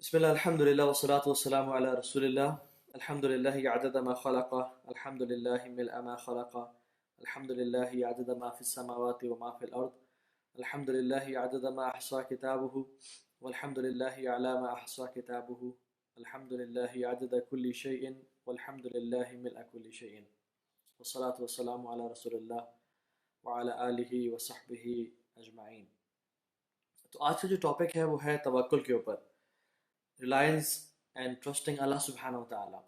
بسم الله الحمد لله والصلاة والسلام على رسول الله. الحمد لله عدد ما خلق، الحمد لله ملء ما خلق، الحمد لله عدد ما في السماوات وما في الأرض، الحمد لله عدد ما أحصى كتابه، والحمد لله على ما أحصى كتابه، الحمد لله عدد كل شيء، والحمد لله ملء كل شيء، والصلاة والسلام على رسول الله وعلى آله وصحبه أجمعين. تو آج کا جو ٹاپک ہے وہ ہے توکل کے اوپر، ریلائنس اینڈ ٹرسٹنگ اللہ سبحانہ و تعالیٰ.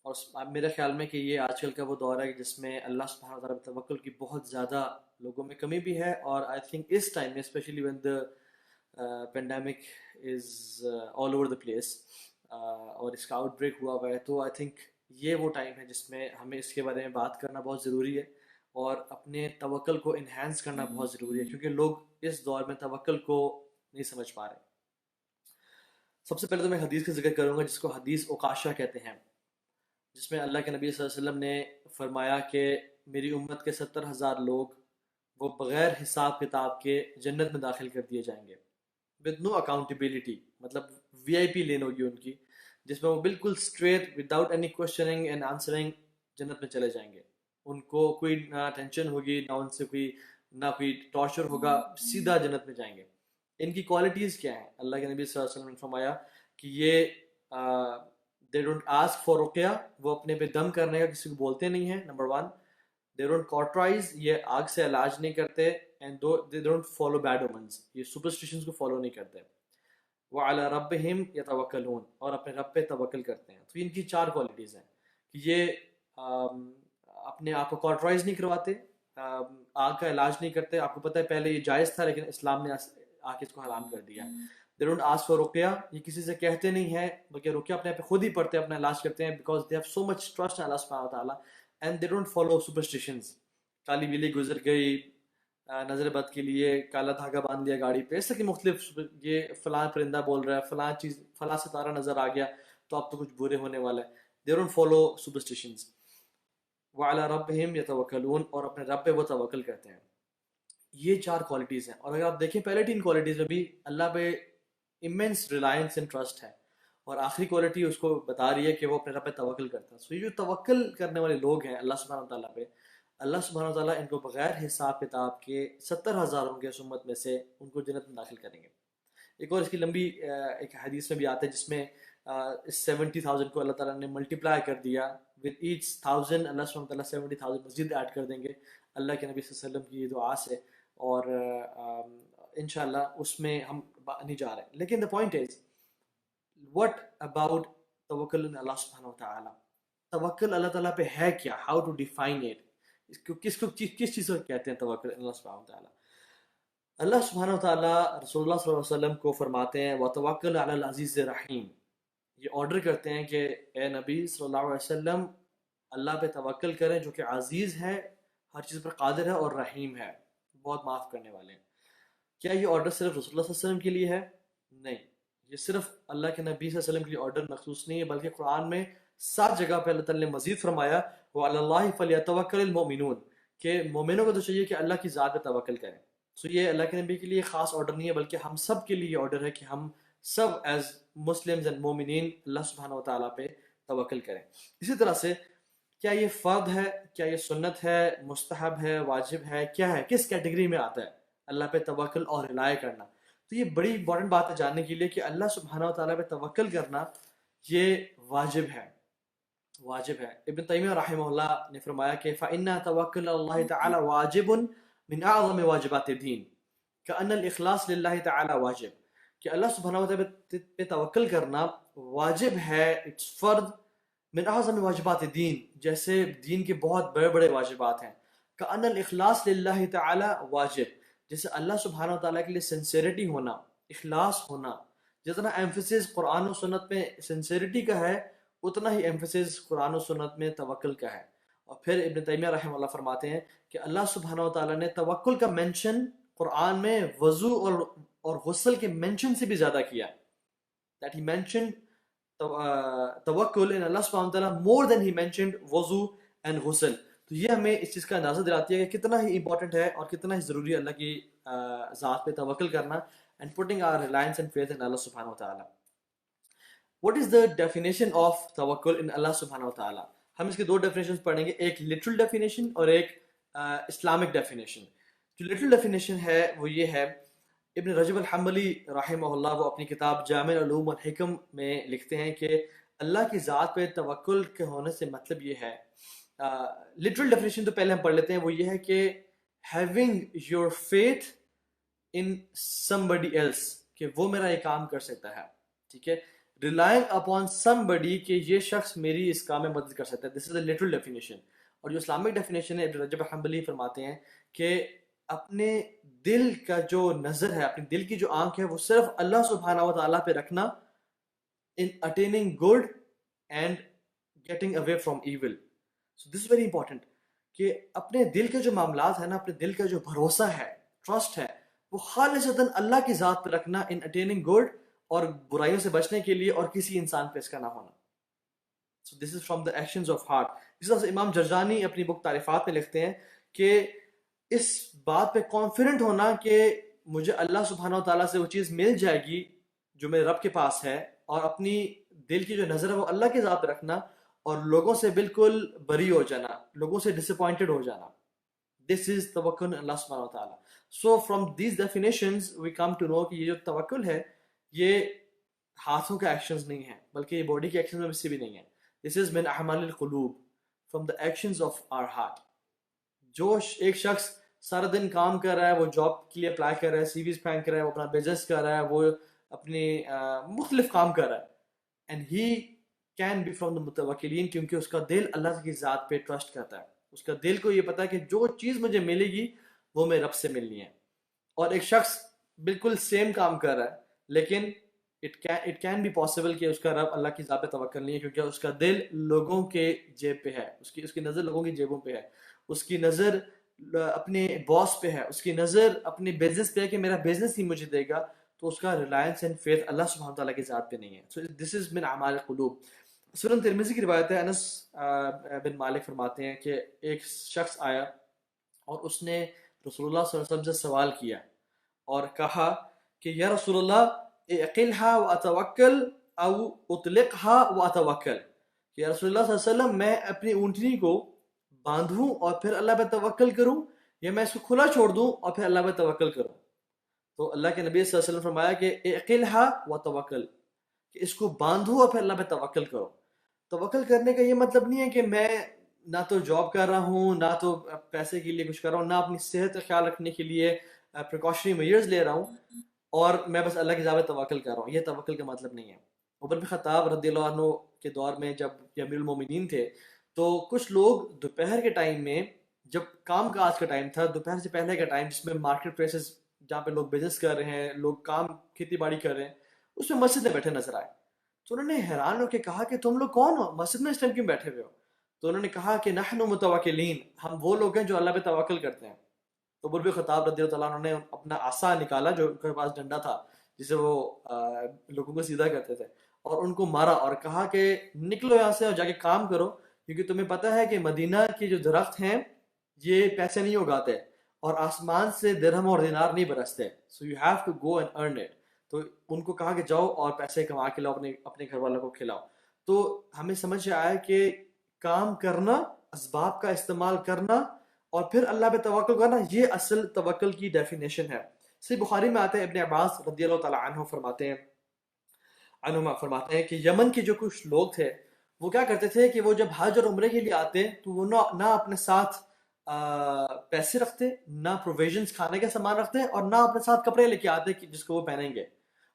اور اب میرے خیال میں کہ یہ آج کل کا وہ دور ہے جس میں اللہ سبحانہ و تعالیٰ پہ توکل کی بہت زیادہ لوگوں میں کمی بھی ہے. اور آئی تھنک اس ٹائم میں especially when the pandemic is all over the place اور اس کا آؤٹ بریک ہوا ہوا ہے، تو آئی تھنک یہ وہ ٹائم ہے جس میں ہمیں اس کے بارے میں بات کرنا بہت ضروری ہے اور اپنے توکل کو انہینس کرنا بہت ضروری ہے، کیونکہ لوگ اس دور میں توکل کو نہیں سمجھ پا رہے. سب سے پہلے تو میں حدیث کا ذکر کروں گا جس کو حدیث عکاشہ کہتے ہیں، جس میں اللہ کے نبی صلی اللہ علیہ وسلم نے فرمایا کہ میری امت کے 70,000 لوگ وہ بغیر حساب کتاب کے جنت میں داخل کر دیے جائیں گے ود نو اکاؤنٹیبلٹی، مطلب وی آئی پی لین ہوگی ان کی، جس میں وہ بالکل straight without any questioning and answering جنت میں چلے جائیں گے. ان کو کوئی نہ ٹینشن ہوگی، نہ ان سے کوئی ٹارچر ہوگا، سیدھا جنت میں جائیں گے. ان کی کوالٹیز کیا ہیں؟ اللہ کے نبی صلی اللہ علیہ وسلم نے فرمایا کہ یہ دے ڈونٹ آسک فار رقیہ، وہ اپنے پہ دم کرنے کا کسی کو بولتے نہیں ہیں، number one. They don't cauterise, یہ آگ سے علاج نہیں کرتے. And they don't follow bad omens, یہ سپرسٹیشنز کو فالو نہیں کرتے. وعلی ربہم یتوکلون، اور اپنے رب پہ توکل کرتے ہیں. تو ان کی چار کوالٹیز ہیں کہ یہ اپنے آپ کو کاٹرائز نہیں کرواتے، آگ کا علاج نہیں کرتے. آپ کو پتہ ہے پہلے یہ جائز تھا لیکن اسلام نے آ کے اس کو حرام کر دیا. دے ڈونٹ آسک فار رقیہ، یہ کسی سے کہتے نہیں ہیں بلکہ رقیہ اپنے آپ پہ خود ہی پڑھتے ہیں، اپنا علاج کرتے ہیں، because they have so much trust in Allah سبحانہ وتعالیٰ. And they don't follow superstitions. کالی بلی گزر گئی، نظر بد کے لیے کالا دھاگا باندھ دیا گاڑی پہ، ایسا کہ مختلف یہ فلاں پرندہ بول رہا ہے، فلاں چیز، فلاں ستارہ نظر آ گیا تو اب تو کچھ برے ہونے والا ہے. دے ڈونٹ فالو سپرسٹیشنز. وعلی ربہم یتوکلون، اور اپنے رب پہ وہ توکل کرتے ہیں. یہ چار کوالٹیز ہیں. اور اگر آپ دیکھیں پہلے 3 کوالٹیز میں بھی اللہ پہ امینس ریلائنس اینڈ ٹرسٹ ہے، اور آخری کوالٹی اس کو بتا رہی ہے کہ وہ اپنے رب پہ توکل کرتا ہے. سو یہ جو توکل کرنے والے لوگ ہیں اللہ سبحانہ تعالیٰ پہ، اللہ سبحانہ تعالیٰ ان کو بغیر حساب کتاب کے 70,000 ہوں گے اس امت میں سے، ان کو جنت میں داخل کریں گے. ایک اور اس کی لمبی ایک حدیث میں بھی آتا ہے جس میں اس 70,000 کو اللہ تعالیٰ نے ملٹیپلائی کر دیا. ود ایچ 1000 اللہ سبحانہ تعالیٰ 70,000 مزید ایڈ کر دیں گے. اللہ کے نبی صلی اللہ علیہ وسلم کی یہ دعا سے، اور انشاءاللہ اس میں ہم نہیں جا رہے. لیکن the point is what about توکل اللہ سبحانہ و تعالیٰ؟ توکل اللہ تعالیٰ پہ ہے کیا؟ How to define it? کس چیز کو کہتے ہیں توکل اللہ سبحانہ و تعالیٰ؟ اللہ سبحانہ و تعالیٰ رسول اللہ صلی اللہ علیہ وسلم کو فرماتے ہیں وَتَوَكَّلْ عَلَى الْعَزِيزِ الرَّحِيمِ، یہ آرڈر کرتے ہیں کہ اے نبی صلی اللہ علیہ وسلم اللہ پہ توکل کریں جو کہ عزیز ہے، ہر چیز پر قادر ہے، اور رحیم ہے، بہت معاف کرنے والے ہیں. کیا یہ آرڈر صرف رسول اللہ صلی اللہ علیہ وسلم کے لیے ہے؟ نہیں، یہ صرف اللہ کے نبی صلی اللہ علیہ وسلم کے لیے آرڈر مخصوص نہیں ہے، بلکہ قرآن میں 7 جگہ پہ اللہ تعالیٰ نے مزید فرمایا وَعَلَى اللَّهِ فَلْيَتَوَكَّلِ الْمُؤْمِنُونَ، کہ مومنوں کو تو چاہیے کہ اللہ کی ذات پہ توکل کریں. سو یہ اللہ کے نبی کے لیے خاص آرڈر نہیں ہے، بلکہ ہم سب کے لیے آرڈر ہے کہ ہم سب ایز مسلمز اینڈ مومنین اللہ سبحانہ و تعالیٰ پہ توکل کریں. اسی طرح سے کیا یہ فرض ہے، کیا یہ سنت ہے، مستحب ہے، واجب ہے، کیا ہے، کس کیٹیگری میں آتا ہے اللہ پہ توکل اور رلائے کرنا؟ تو یہ بڑی امپورٹنٹ بات ہے جاننے کے لیے کہ اللہ سبحانہ و تعالیٰ پہ توکل کرنا یہ واجب ہے. واجب ہے. ابن تیمیہ رحمہ اللہ نے فرمایا کہ فَإِنَّ تَوَكُّلَ اللَّهِ تَعَالَى وَاجِبٌ مِنْ أَعْظَمِ وَاجِبَاتِ الدِّينِ كَأَنَّ الْإِخْلَاصَ لِلَّهِ تَعَالَى واجب، کہ اللہ سبحانہ و تعالیٰ پہ توکل کرنا واجب ہے، اٹس فرض، من اعظم واجبات الدین، جیسے دین کے بہت بڑے بڑے واجبات ہیں. كأن الإخلاص للہ تعالی واجب، جیسے اللہ سبحانہ و تعالیٰ کے لیے سنسیریٹی ہونا، اخلاص ہونا. جتنا ایمفیسس قرآن و سنت میں سنسیریٹی کا ہے، اتنا ہی ایمفیسس قرآن و سنت میں توکل کا ہے. اور پھر ابن تیمیہ رحمہ اللہ فرماتے ہیں کہ اللہ سبحانہ و تعالیٰ نے توکل کا مینشن قرآن میں وضو اور غسل کے مینشن سے بھی زیادہ کیا. that he mentioned توکل ان اللہ سبحانہ وتعالیٰ more than he mentioned وضو and غسل. تو یہ ہمیں اس چیز کا اندازہ دلاتی ہے کہ کتنا ہی امپورٹنٹ ہے اور کتنا ہی ضروری ہے اللہ کی ذات پہ توکل کرنا، and putting our reliance and faith in اللہ سبحانہ وتعالیٰ. What is the definition of tawakkul in Allah subhanahu wa ta'ala? ہم اس کے دو ڈیفینیشن پڑھیں گے, ایک لٹرل ڈیفینیشن اور ایک اسلامک ڈیفینیشن. جو لٹرل ڈیفینیشن ہے وہ یہ ہے, ابن رجب الحنبلی رحمہ اللہ وہ اپنی کتاب جامع العلوم والحکم میں لکھتے ہیں کہ اللہ کی ذات پہ توکل کے ہونے سے مطلب یہ ہے, لٹرل ڈیفینیشن تو پہلے ہم پڑھ لیتے ہیں, وہ یہ ہے کہ having your faith in somebody else, کہ وہ میرا یہ کام کر سکتا ہے, ٹھیک ہے, relying upon somebody کہ یہ شخص میری اس کام میں مدد کر سکتا ہے. دس از اے لٹرل ڈیفینیشن. اور جو اسلامک ڈیفینیشن ہے, ابن رجب حنبلی فرماتے ہیں کہ اپنے دل کا جو نظر ہے, اپنے دل کی جو آنکھ ہے, وہ صرف اللہ سبحانہ و تعالیٰ پہ رکھنا in attaining good and getting away from evil. So this is very important کہ اپنے دل کے جو معاملات ہیں نا, اپنے دل کا جو بھروسہ ہے, ٹرسٹ ہے, وہ خالصتاً اللہ کی ذات پہ رکھنا in attaining good, اور برائیوں سے بچنے کے لیے, اور کسی انسان پہ اس کا نہ ہونا. So this is from the actions of heart. اس طرح سے امام جرجانی اپنی بک تعریفات میں لکھتے ہیں کہ اس بات پہ کانفیڈنٹ ہونا کہ مجھے اللہ سبحانہ و تعالیٰ سے وہ چیز مل جائے گی جو میرے رب کے پاس ہے, اور اپنی دل کی جو نظر ہے وہ اللہ کے ذات پہ رکھنا, اور لوگوں سے بالکل بری ہو جانا, لوگوں سے ڈس اپوائنٹڈ ہو جانا. دس از توکل اللہ سبحانہ و تعالیٰ. So from these definitions we come to know کہ یہ جو توکل ہے یہ ہاتھوں کے ایکشنز نہیں ہیں, بلکہ یہ باڈی کے ایکشنز میں سے بھی نہیں ہے. دس از من اعمال القلوب, from the actions of our heart. جو ایک شخص سارا دن کام کر رہا ہے, وہ جاب کے لیے اپلائی کر رہا ہے, سی ویز پھینک رہا ہے, وہ اپنا بزنس کر رہا ہے, وہ اپنی مختلف کام کر رہا ہے, and he can be from the متوکلین, کیونکہ اس کا دل اللہ کی ذات پہ ٹرسٹ کرتا ہے. اس کا دل کو یہ پتا ہے کہ جو چیز مجھے ملے گی وہ میرے رب سے ملنی ہے. اور ایک شخص بالکل سیم کام کر رہا ہے, لیکن اٹ کین بی پاسبل کہ اس کا رب اللہ کی ذات پہ توکل نہیں ہے, کیونکہ اس کا دل لوگوں کے جیب پہ ہے, اس کی نظر لوگوں کی جیبوں پہ ہے, اس کی نظر اپنے باس پہ ہے, اس کی نظر اپنے بزنس پہ ہے کہ میرا بزنس ہی مجھے دے گا. تو اس کا ریلائنس اینڈ فیتھ اللہ سبحانہ تعالیٰ کی ذات پہ نہیں ہے. سو دس از من اعمال القلوب. سنن ترمذی کی روایت ہے, انس بن مالک فرماتے ہیں کہ ایک شخص آیا اور اس نے رسول اللہ صلی اللہ علیہ وسلم سے سوال کیا اور کہا کہ یا رسول اللہ اعقلها واتوکل او اطلقها واتوکل, کہ یا رسول اللہ صلی اللہ علیہ وسلم میں اپنی اونٹنی کو باندھوں اور پھر اللہ پہ توکل کروں, یا میں اس کو کھلا چھوڑ دوں اور پھر اللہ پہ توکل کروں. تو اللہ کے نبی صلی اللہ علیہ وسلم فرمایا کہ اعقلها وتوکل, کہ اس کو باندھو اور پھر اللہ پہ توکل کرو. توکل کرنے کا یہ مطلب نہیں ہے کہ میں نہ تو جاب کر رہا ہوں, نہ تو پیسے کے لیے کچھ کر رہا ہوں, نہ اپنی صحت کا خیال رکھنے کے لیے پریکاشنری میئرز لے رہا ہوں, اور میں بس اللہ کی ذات پہ توکل کر رہا ہوں. یہ توکل کا مطلب نہیں ہے. عمر بن خطاب رضی اللہ عنہ کے دور میں جب یہ امیر المومنین تھے, تو کچھ لوگ دوپہر کے ٹائم میں, جب کام کاج کا ٹائم تھا, دوپہر سے پہلے کا ٹائم جس میں مارکیٹ پلیسز جہاں پہ لوگ بزنس کر رہے ہیں, لوگ کام کھیتی باڑی کر رہے ہیں, اس میں مسجد میں بیٹھے نظر آئے. تو انہوں نے حیران ہو کے کہا کہ تم لوگ کون ہو, مسجد میں اس ٹائم کیوں بیٹھے ہوئے ہو؟ تو انہوں نے کہا کہ نحن متوکلین, ہم وہ لوگ ہیں جو اللہ پہ توکل کرتے ہیں. تو عمر بن خطاب رضی اللہ عنہ نے اپنا عصا نکالا, جو ان کے پاس ڈنڈا تھا جسے وہ لوگوں کو سیدھا کرتے تھے, اور ان کو مارا اور کہا کہ نکلو یہاں سے اور جا کے کام کرو, کیونکہ تمہیں پتہ ہے کہ مدینہ کے جو درخت ہیں یہ پیسے نہیں اگاتے, اور آسمان سے درہم اور دینار نہیں برستے, so you have to go and earn it. تو ان کو کہا کہ جاؤ اور پیسے کما کے لاؤ, اپنے گھر والوں کو کھلاؤ. تو ہمیں سمجھ آیا کہ کام کرنا, اسباب کا استعمال کرنا, اور پھر اللہ پہ توکل کرنا, یہ اصل توکل کی ڈیفینیشن ہے. صحیح بخاری میں آتے ہیں, ابن عباس رضی اللہ تعالیٰ عنہ فرماتے ہیں کہ یمن کے جو کچھ لوگ تھے وہ کیا کرتے تھے کہ وہ جب حج اور عمرے کے لیے آتے تو وہ نہ اپنے ساتھ پیسے رکھتے, نہ پروویژنز کھانے کا سامان رکھتے, اور نہ اپنے ساتھ کپڑے لے کے آتے جس کو وہ پہنیں گے.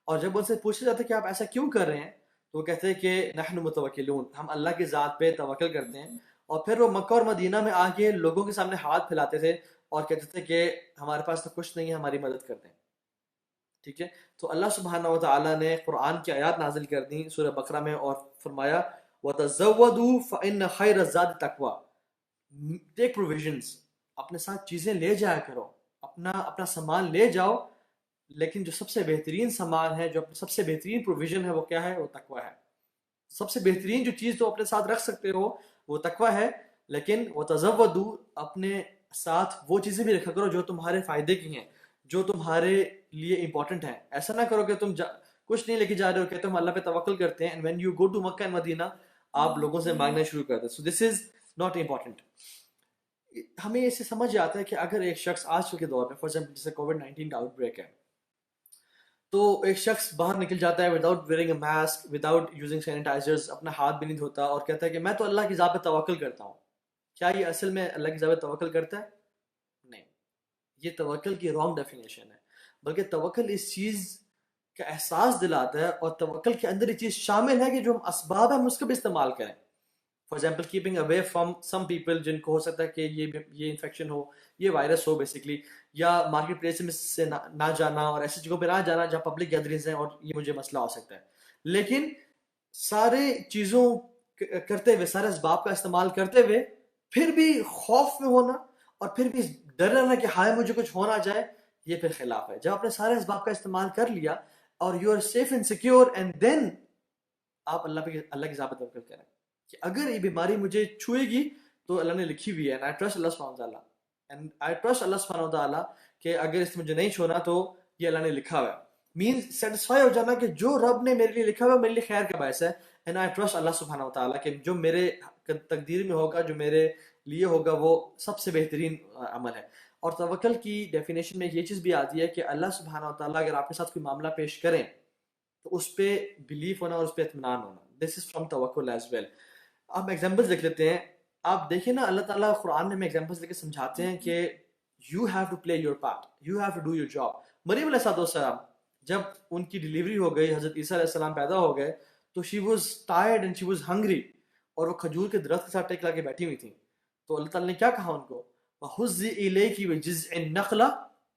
اور جب ان سے پوچھا جاتا کہ آپ ایسا کیوں کر رہے ہیں, تو وہ کہتے ہیں کہ نحن متوکلون, ہم اللہ کی ذات پہ توکل کرتے ہیں. اور پھر وہ مکہ اور مدینہ میں آ کے لوگوں کے سامنے ہاتھ پھیلاتے تھے اور کہتے تھے کہ ہمارے پاس تو کچھ نہیں ہے, ہماری مدد کرتے ہیں. ٹھیک ہے, تو اللہ سبحانہ و تعالیٰ نے قرآن کی آیات نازل کر دی سورہ بقرہ میں, اور فرمایا وَتَزَوَّدُوا فَإِنَّ خَيْرَ الزَّادِ التَّقْوَىٰ, ٹیک پروویژنز, اپنے ساتھ چیزیں لے جایا کرو, اپنا سامان لے جاؤ, لیکن جو سب سے بہترین سامان ہے, جو سب سے بہترین پروویژن ہے, وہ کیا ہے؟ وہ تقویٰ ہے. سب سے بہترین جو چیز تو اپنے ساتھ رکھ سکتے ہو وہ تقویٰ ہے. لیکن وَتَزَوَّدُوا, اپنے ساتھ وہ چیزیں بھی رکھا کرو جو تمہارے فائدے کی ہیں, جو تمہارے لیے امپورٹنٹ ہیں. ایسا نہ کرو کہ تم کچھ نہیں لے کے جا رہے ہو, کہتے ہم اللہ پہ توکل کرتے ہیں, and when you go to Mecca and Medina آپ لوگوں سے مانگنا شروع کر دیں. So this is not important. ہمیں اسے سمجھ آتا ہے کہ اگر ایک شخص آج کل کے دور میں, فار ایگزامپل جیسے کووڈ-19 کا آؤٹ بریک ہے, تو ایک شخص باہر نکل جاتا ہے without wearing a mask, without using sanitizers, اپنا ہاتھ بھی نہیں دھوتا, اور کہتا ہے کہ میں تو اللہ کی ذات پہ توکل کرتا ہوں. کیا یہ اصل میں اللہ کی ذات پہ توکل کرتا ہے؟ نہیں, یہ توکل کی رانگ ڈیفینیشن ہے. بلکہ توکل اس چیز کا احساس دلاتا ہے, اور توکل کے اندر یہ چیز شامل ہے کہ جو ہم اسباب ہیں ہم اس کا بھی استعمال کریں. For example keeping away from some people جن کو ہو سکتا ہے کہ یہ انفیکشن ہو, یہ وائرس ہو بیسکلی, یا مارکیٹ پلیس میں سے نہ جانا, اور ایسی جگہوں پہ نہ جانا جہاں پبلک گیدرنگز ہیں اور یہ مجھے مسئلہ ہو سکتا ہے. لیکن سارے چیزوں کرتے ہوئے, سارے اسباب کا استعمال کرتے ہوئے, پھر بھی خوف میں ہونا اور پھر بھی ڈر رہنا کہ ہائے مجھے کچھ ہو نہ جائے, یہ پھر خلاف ہے. جب آپ نے سارے اسباب کا استعمال کر لیا اور you are safe and secure, and then آپ اللہ کی ذات پہ توکل کریں کہ اگر یہ بیماری مجھے چھوئے گی تو اللہ نے لکھی ہوئی ہے, اینڈ آئی ٹرسٹ اللہ سبحانہ وتعالیٰ, اینڈ آئی ٹرسٹ اللہ سبحانہ وتعالیٰ کہ اگر اس مجھے نہیں چھونا تو یہ اللہ نے لکھا ہوا ہے. مینس سیٹسفائی ہو جانا کہ جو رب نے میرے لیے لکھا ہوا ہے میرے لیے خیر کا باعث ہے, اینڈ آئی ٹرسٹ اللہ سبحانہ وتعالیٰ کہ جو میرے تقدیر میں ہوگا, جو میرے لیے ہوگا, وہ سب سے بہترین عمل ہے. اور توکل کی ڈیفینیشن میں یہ چیز بھی آتی ہے کہ اللہ سبحانہ وتعالیٰ اگر آپ کے ساتھ کوئی معاملہ پیش کریں تو اس پہ بلیف ہونا اور اس پہ اطمینان ہونا, دس از فرام توکل ایز ویل. آپ ایگزامپلس دیکھ لیتے ہیں. آپ دیکھیں نا, اللہ تعالیٰ قرآن میں ہمیں ایگزامپلس دے کے سمجھاتے ہیں کہ you have to play your part, you have to do your job. Maryam علیہ السلام جب ان کی ڈلیوری ہو گئی, حضرت عیسیٰ علیہ السلام پیدا ہو گئے, تو she was tired and she was hungry, اور وہ کھجور کے درخت کے ساتھ ٹیک لا کے بیٹھی ہوئی تھیں. تو اللہ تعالیٰ نے کیا کہا ان کو, وَحُزِّ إِلَيْكِ بِجِذْعِ النَّخْلَةِ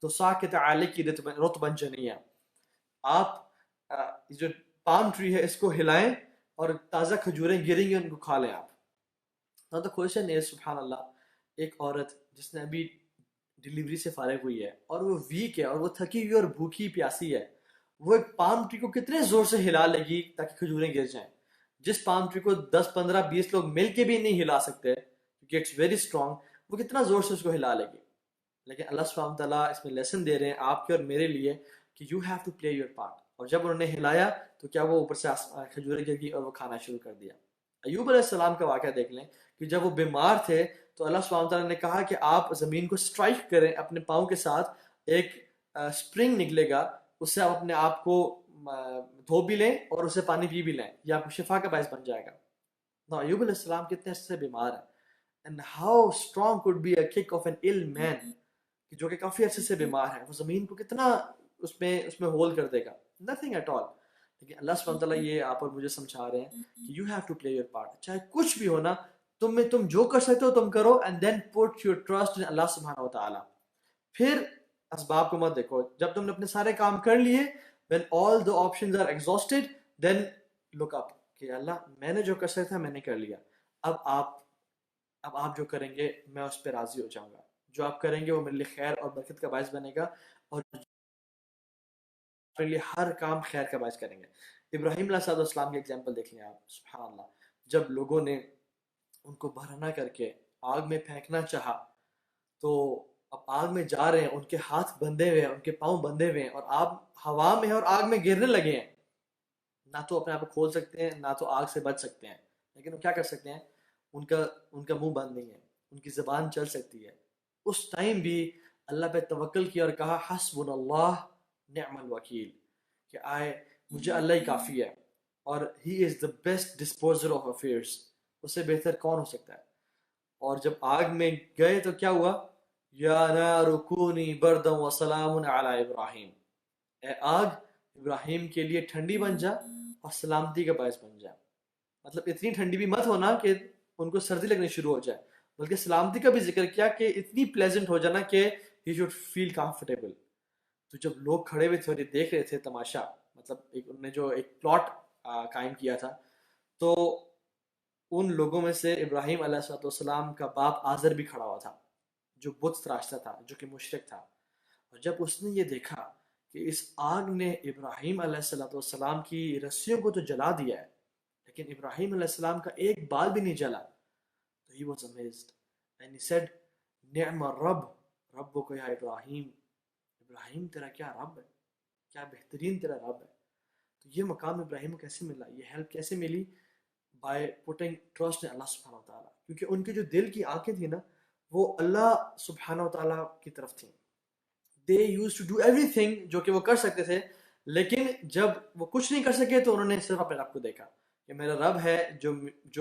تُسَاقِطْ عَلَيْكِ رُطْبًا جَنِيًّا. آپ جو پام ٹری ہے اس کو ہلائیں اور تازہ کھجوریں گریں گی, ان کو کھا لیں آپ. Now the question is, سبحان اللہ, ایک عورت جس نے ابھی ڈلیوری سے فارغ ہوئی ہے اور وہ ویک ہے اور وہ تھکی ہوئی اور بھوکی پیاسی ہے, وہ ایک پام ٹری کو کتنے زور سے ہلا لے گی تاکہ کھجوریں گر جائیں, جس پام ٹری کو 10 15 20 لوگ مل کے بھی نہیں ہلا سکتے کیونکہ اٹس ویری اسٹرانگ, وہ کتنا زور سے اس کو ہلا لے گی. لیکن اللہ سبحانہ تعالیٰ اس میں لیسن دے رہے ہیں آپ کے اور میرے لیے کہ you have to play your part. اور جب انہوں نے ہلایا تو کیا وہ اوپر سے کھجوریں گر گئی اور وہ کھانا شروع کر دیا. ایوب علیہ السلام کا واقعہ دیکھ لیں کہ جب وہ بیمار تھے تو اللہ سبحانہ تعالیٰ نے کہا کہ آپ زمین کو سٹرائک کریں اپنے پاؤں کے ساتھ, ایک سپرنگ نکلے گا, اس سے آپ اپنے آپ کو دھو بھی لیں اور اسے پانی پی بھی لیں, یہ آپ کو شفا کا باعث بن جائے گا. ایوب علیہ السلام کتنے عرصے سے بیمار ہیں, and how strong could be a kick of an ill man, جو کہ کافی عرصے سے بیمار ہے, وہ زمین کو کتنا اس میں ہول کر دے گا, nothing at all. لیکن اللہ سبحانہ تعالیٰ یہ آپ اور مجھے سمجھا رہے ہیں کہ you have to play your part, چاہے کچھ بھی ہونا, تم جو کر سکتے ہو تم کرو, and then put your trust in اللہ سبحانہ وتعالیٰ. پھر اسباب کو مت دیکھو, جب تم نے اپنے سارے کام کر لیے, when all the options are exhausted, then look up کہ اللہ میں نے جو کر سکتا تھا میں نے کر لیا, اب آپ جو کریں گے میں اس پہ راضی ہو جاؤں گا, جو آپ کریں گے وہ میرے لیے خیر اور برکت کا باعث بنے گا, اور میرے لیے ہر کام خیر کا باعث کریں گے. ابراہیم علیہ السلام کی ایگزامپل دیکھ لیں آپ, سبحان اللہ, جب لوگوں نے ان کو برہنہ کر کے آگ میں پھینکنا چاہا, تو اب آگ میں جا رہے ہیں, ان کے ہاتھ بندھے ہوئے ہیں, ان کے پاؤں بندھے ہوئے ہیں, اور آپ ہوا میں ہیں اور آگ میں گرنے لگے ہیں, نہ تو اپنے آپ کو کھول سکتے ہیں نہ تو آگ سے بچ سکتے ہیں. لیکن وہ کیا کر سکتے ہیں, ان کا منہ بند نہیں ہے, ان کی زبان چل سکتی ہے. اس ٹائم بھی اللہ پہ توکل کیا اور کہا حسبنا اللہ نعم الوکیل, کہ مجھے اللہ ہی کافی ہے, اور ہی از دا بیسٹ ڈسپوزر آف افیئرس, اس سے بہتر کون ہو سکتا ہے. اور جب آگ میں گئے تو کیا ہوا, یا نار کونی بردا وسلام علی ابراہیم, اے آگ ابراہیم کے لیے ٹھنڈی بن جا اور سلامتی کا باعث بن جا. مطلب اتنی ٹھنڈی بھی مت ہونا کہ ان کو سردی لگنی شروع ہو جائے, بلکہ سلامتی کا بھی ذکر کیا کہ اتنی پلیزنٹ ہو جانا کہ ہی شوڈ فیل کمفرٹیبل. تو جب لوگ کھڑے ہوئے تھے اور یہ دیکھ رہے تھے تماشا, مطلب انہوں نے جو ایک پلاٹ قائم کیا تھا, تو ان لوگوں میں سے ابراہیم علیہ السلام کا باپ آزر بھی کھڑا ہوا تھا, جو بت تراشتا تھا, جو کہ مشرک تھا. اور جب اس نے یہ دیکھا کہ اس آگ نے ابراہیم علیہ السلام کی رسیوں کو تو جلا دیا ہے, لیکن ابراہیم علیہ السلام کا ایک بال بھی نہیں جلا, تو he was amazed and he said نعم الرب ربک یا ابراہیم, ابراہیم تیرا کیا رب ہے, کیا بہترین تیرا رب ہے. تو یہ مقام ابراہیم کو کیسے ملا، یہ ہیلپ کیسے ملی؟ By putting trust in Allah سبحانہ و تعالیٰ. کیونکہ ان کے جو دل کی آنکھیں تھیں نا وہ اللہ سبحانہ و تعالیٰ کی طرف تھیں. They used to do everything جو کہ وہ کر سکتے تھے، لیکن جب وہ کچھ نہیں کر سکے تو انہوں نے صرف اپنے رب کو دیکھا کہ میرا رب ہے جو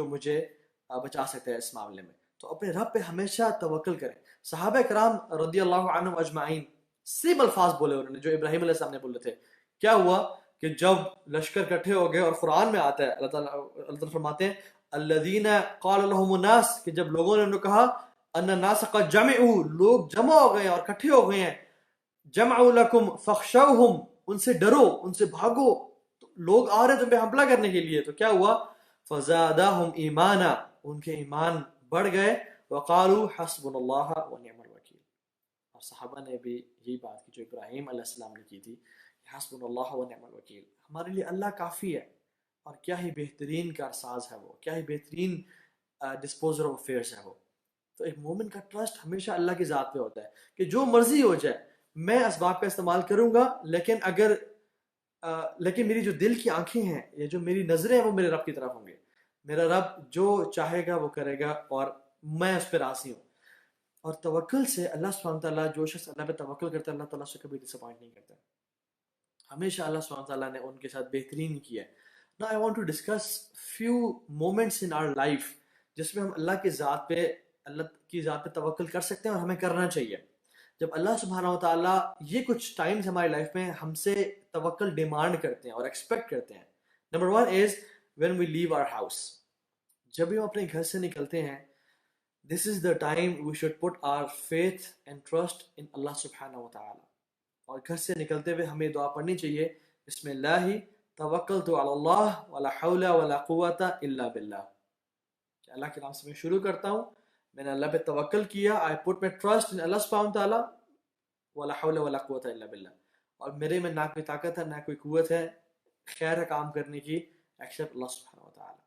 مجھے بچا سکتا ہے اس معاملے میں. تو اپنے رب پہ ہمیشہ توکل کریں. صحابہ کرام رضی اللہ عنہم اجمعین سیم الفاظ بولے انہوں نے جو ابراہیم علیہ السلام نے بولے تھے. کیا ہوا کہ جب لشکر کٹھے ہو گئے، اور قرآن میں آتا ہے اللہ تعالیٰ فرماتے ہیں الذین قال لهم الناس، کہ جب لوگوں نے انہوں کہا ان الناس قد جمعوا، لوگ جمع ہو گئے ہیں اور کٹھے ہو گئے ہیں، جمعوا لکم فخشوہم، ان سے ڈرو، ان سے بھاگو، لوگ آ رہے ہیں تم پہ حملہ کرنے کے لیے. تو کیا ہوا؟ فزادہم ایمانا، ان کے ایمان بڑھ گئے. وقالوا حسبنا اللہ ونعم الوکیل. اور صحابہ نے بھی یہی بات کی جو ابراہیم علیہ السلام نے کی تھی، حسبنا اللہ ونعم الوکیل، ہمارے لیے اللہ کافی ہے. اور کیا ہی بہترین کارساز ہے وہ، کیا ہی بہترین ڈسپوزر آف افیئرس ہے وہ. تو ایک مومن کا ٹرسٹ ہمیشہ اللہ کی ذات پہ ہوتا ہے کہ جو مرضی ہو جائے میں اسباب کا استعمال کروں گا، لیکن میری جو دل کی آنکھیں ہیں یا جو میری نظریں ہیں وہ میرے رب کی طرف ہوں گے. میرا رب جو چاہے گا وہ کرے گا اور میں اس پہ راضی ہوں. اور توکل سے اللہ سبحانہ تعالیٰ، جو شخص اللہ پہ توکل کرتا ہے اللہ تعالیٰ سے کبھی ڈس اپوائنٹ نہیں کرتا. ہمیشہ اللہ سبحانہ تعالیٰ نے ان کے ساتھ بہترین کیا ہے. Now I want to discuss few moments in our life جس میں ہم اللہ کی ذات پہ توکل کر سکتے ہیں اور ہمیں کرنا چاہیے. جب اللہ سبحانہ و تعالیٰ یہ کچھ ٹائمز ہماری لائف میں ہم سے توکل ڈیمانڈ کرتے ہیں اور ایکسپیکٹ کرتے ہیں. Number 1 is when we leave our house. جب بھی ہم اپنے گھر سے نکلتے ہیں this is the time we should put our faith and trust in Allah سبحانہ و تعالیٰ. اور گھر سے نکلتے ہوئے ہمیں دعا پڑھنی چاہیے بسم اللہ توکلت علی اللہ ولا حول ولا قوت الا باللہ، کہ اللہ کے نام سے میں شروع کرتا ہوں، میں نے اللہ پہ توکل کیا، I put my trust in اللہ سبحانہ تعالیٰ ولا حول ولا قوت الا باللہ، اور میرے میں نہ کوئی طاقت ہے نہ کوئی قوت ہے خیر کا کام کرنے کی ایکسپٹ اللہ سبحانہ و تعالیٰ.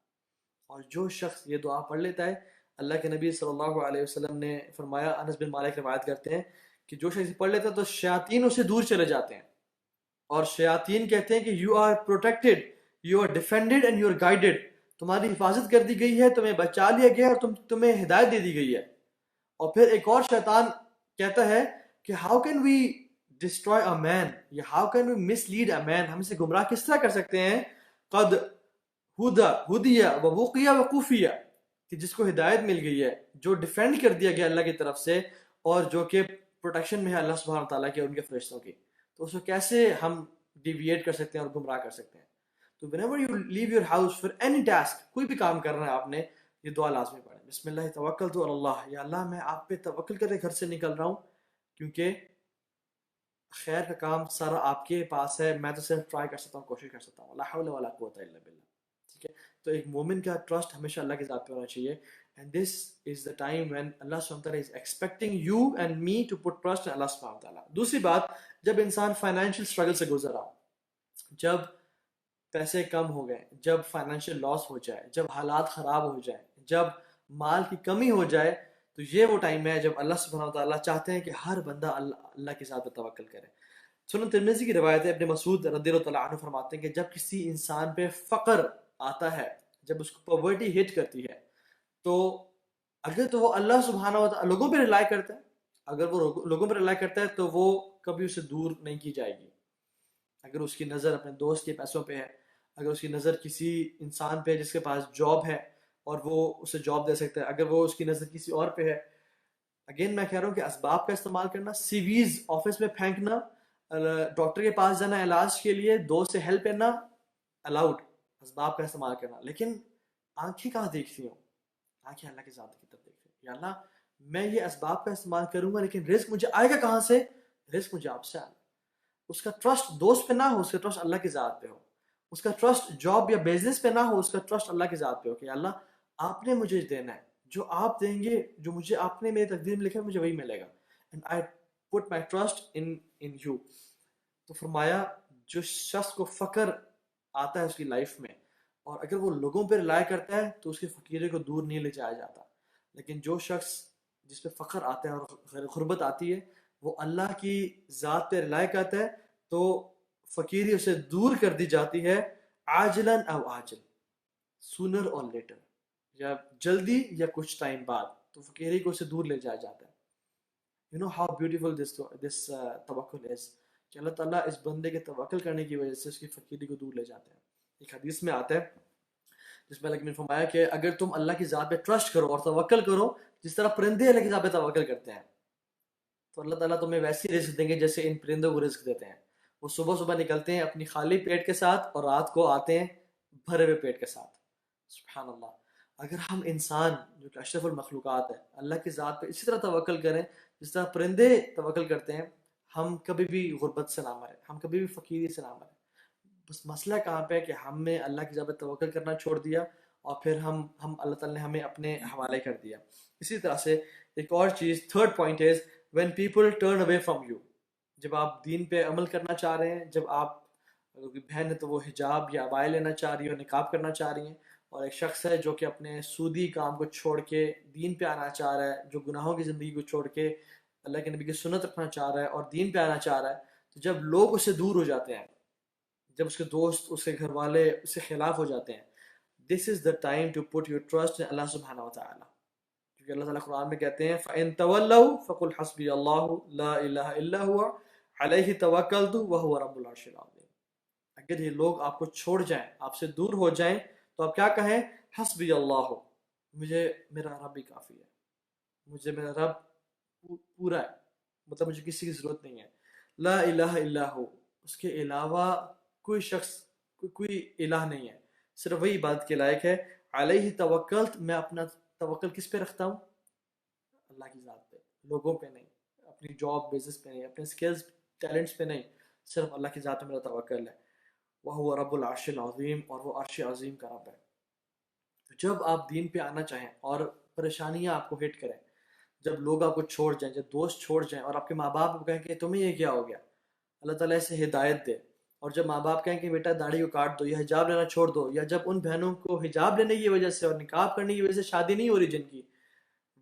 اور جو شخص یہ دعا پڑھ لیتا ہے، اللہ کے نبی صلی اللہ علیہ وسلم نے فرمایا، انس بن مالک روایت کرتے ہیں کہ جو شخص پڑھ لیتا ہے تو شیاطین اسے دور چلے جاتے ہیں. اور شیاطین کہتے ہیں کہ you are protected, you are defended and you are guided, تمہاری حفاظت کر دی گئی ہے، تمہیں بچا لیا گیا اور تمہیں ہدایت دے دی گئی ہے. اور پھر ایک اور شیطان کہتا ہے کہ how can we destroy a man, یا how can we mislead a man, ہم اسے گمراہ کس طرح کر سکتے ہیں، قد ہدیہ ووقیہ وقوفیہ، کہ جس کو ہدایت مل گئی ہے، جو ڈیفینڈ کر دیا گیا اللہ کی طرف سے، اور جو کہ پروٹیکشن میں ہے اللہ سبحانہ تعالیٰ کے، ان کے فرشتوں کی، تو اس کو کیسے ہم ڈیویٹ کر سکتے ہیں اور گمراہ کر سکتے ہیں. تو whenever you leave your house for any task، کوئی بھی کام کرنا ہے آپ نے، یہ دعا لازمی پڑھیں، بسم اللہ توکلت علی اللہ، یا اللہ میں آپ پہ توکل کر کے گھر سے نکل رہا ہوں کیونکہ خیر کا کام سارا آپ کے پاس ہے، میں تو صرف ٹرائی کر سکتا ہوں، کوشش کر سکتا ہوں. لا حول ولا قوت الا باللہ. ٹھیک ہے، تو ایک مومن کا ٹرسٹ ہمیشہ اللہ کے ذات پہ ہونا چاہیے. And this is the time when Allah subhanahu wa ta'ala is expecting you and me to put trust in Allah subhanahu wa ta'ala. دوسری بات، جب انسان فائنینشیل اسٹرگل سے گزر رہا ہو، جب پیسے کم ہو گئے، جب فائنینشیل لاس ہو جائے، جب حالات خراب ہو جائیں، جب مال کی کمی ہو جائے، تو یہ وہ ٹائم ہے جب اللہ سبحانہ و تعالیٰ چاہتے ہیں کہ ہر بندہ اللہ کے ذات پہ توکل کرے. سنن ترمذی کی روایت ہے، ابن مسعود رضی اللہ تعالیٰ عنہ فرماتے ہیں کہ جب کسی انسان پہ فقر آتا ہے، جب اس کو پاورٹی ہٹ کرتی ہے، تو اگر تو وہ اللہ سبحانہ و تعالیٰ لوگوں پہ ریلائی کرتا ہے، اگر وہ لوگوں پہ ریلائی کرتا ہے تو وہ کبھی اسے دور نہیں کی جائے گی. اگر اس کی نظر اپنے دوست کے پیسوں پہ ہے، اگر اس کی نظر کسی انسان پہ جس کے پاس جاب ہے اور وہ اسے جاب دے سکتا ہے، اگر وہ اس کی نظر کسی اور پہ ہے، اگین میں کہہ رہا ہوں کہ اسباب کا استعمال کرنا، سی ویز آفس میں پھینکنا، ڈاکٹر کے پاس جانا علاج کے لیے، دوست سے ہیلپ لینا الاؤڈ، اسباب کا استعمال کرنا. لیکن آنکھیں کہاں دیکھتی ہوں؟ آنکھیں اللہ کی ذات کی طرف دیکھتی ہیں. یا اللہ میں یہ اسباب کا استعمال کروں گا لیکن رزق مجھے آئے گا کہاں سے؟ رزق مجھے آپ سے آئے گا. اس کا ٹرسٹ دوست پہ نہ ہو، اس کا ٹرسٹ اللہ کی ذات پہ ہو. اس کا ٹرسٹ جاب یا بزنس پہ نہ ہو، اس کا ٹرسٹ اللہ کی ذات پہ ہو کہ اللہ آپ نے مجھے دینا ہے، جو آپ دیں گے، جو مجھے آپ نے میری تقدیر میں لکھا ہے مجھے وہی ملے گا. And I put my trust in you. تو فرمایا جو شخص کو فقر آتا ہے اس کی لائف میں، اور اگر وہ لوگوں پہ رلائی کرتا ہے تو اس کے فقیرے کو دور نہیں لے جایا جاتا. لیکن جو شخص جس پہ فخر آتا ہے اور غربت آتی ہے، وہ اللہ کی ذات پہ رلائی کرتا ہے، تو فقیری اسے دور کر دی جاتی ہے عاجلاً او آجل، سونر اور لیٹر، یا جلدی یا کچھ ٹائم بعد، تو فقیری کو اسے دور لے جایا جاتا ہے. You know how beautiful this توکل is، کہ اللہ تعالیٰ اس بندے کے توکل کرنے کی وجہ سے اس کی فقیری کو دور لے جاتے ہیں. ایک حدیث میں آتا ہے جس میں اللہ نے فرمایا کہ اگر تم اللہ کی ذات پہ ٹرسٹ کرو اور توکل کرو جس طرح پرندے اللہ کی ذات پہ توکل کرتے ہیں، تو اللہ تعالیٰ تمہیں ویسی رزق دیں گے جیسے ان پرندوں کو رزق دیتے ہیں. وہ صبح صبح نکلتے ہیں اپنی خالی پیٹ کے ساتھ اور رات کو آتے ہیں بھرے ہوئے پیٹ کے ساتھ. سبحان اللہ. اگر ہم انسان جو کہ اشرف المخلوقات ہے اللہ کی ذات پہ اسی طرح توکل کریں جس طرح پرندے توکل کرتے ہیں، ہم کبھی بھی غربت سے نہ مریں، ہم کبھی بھی فقیری سے نہ مریں. بس مسئلہ کہاں پہ ہے کہ ہم نے اللہ کی ذات پہ توکل کرنا چھوڑ دیا اور پھر ہم اللہ تعالیٰ نے ہمیں اپنے حوالے کر دیا. اسی طرح سے ایک اور چیز، third point is when people turn away from you. جب آپ دین پہ عمل کرنا چاہ رہے ہیں، جب آپ، اگر کوئی بہن ہے تو وہ حجاب یا عبایا لینا چاہ رہی ہے اور نقاب کرنا چاہ رہی ہیں، اور ایک شخص ہے جو کہ اپنے سودی کام کو چھوڑ کے دین پہ آنا چاہ رہا ہے، جو گناہوں کی زندگی کو چھوڑ کے اللہ کے نبی کی سنت رکھنا چاہ رہا ہے اور دین پہ آنا چاہ رہا ہے، تو جب لوگ اس سے دور ہو جاتے ہیں، جب اس کے دوست، اس کے گھر والے اس کے خلاف ہو جاتے ہیں، this is the time to put your trust in اللہ سبحانہ وتعالی. کیونکہ اللہ تعالیٰ قرآن میں کہتے ہیں فَإِن تَوَلَّوْا فَقُلْ حَسْبِيَ اللَّهُ لَا إِلَهَ إِلَّا هُوَ عَلَيْهِ تَوَكَّلْتُ وَهُوَ رَبُّ الْعَرْشِ الْعَظِيمِ. اگر یہ لوگ آپ کو چھوڑ جائیں، آپ سے دور ہو جائیں، تو آپ کیا کہیں؟ حسبی اللہ، مجھے میرا رب ہی کافی ہے، مجھے میرا رب پورا ہے، مطلب مجھے کسی کی ضرورت نہیں ہے. لا الہ الا ہو، اس کے علاوہ کوئی شخص، کوئی الہ نہیں ہے، صرف وہی عبادت کے لائق ہے. علیہ توکلت، میں اپنا توکل کس پہ رکھتا ہوں؟ اللہ کی ذات پہ، لوگوں پہ نہیں، اپنی جاب بزنس پہ نہیں، اپنے سکلز ٹیلنٹس پہ نہیں، صرف اللہ کی ذات پہ میرا توکل ہے. وہ رب العرش العظیم، اور وہ عرش عظیم کا رب ہے. جب آپ دین پہ آنا چاہیں اور پریشانیاں آپ کو ہٹ کریں، جب لوگ آپ کو چھوڑ جائیں، جب دوست چھوڑ جائیں اور آپ کے ماں باپ کو کہیں کہ تمہیں یہ کیا ہو گیا، اللہ تعالیٰ اسے ہدایت دے. اور جب ماں باپ کہیں کہ بیٹا داڑھی کو کاٹ دو یا حجاب لینا چھوڑ دو، یا جب ان بہنوں کو حجاب لینے کی وجہ سے اور نقاب کرنے کی وجہ سے شادی نہیں ہو رہی جن کی،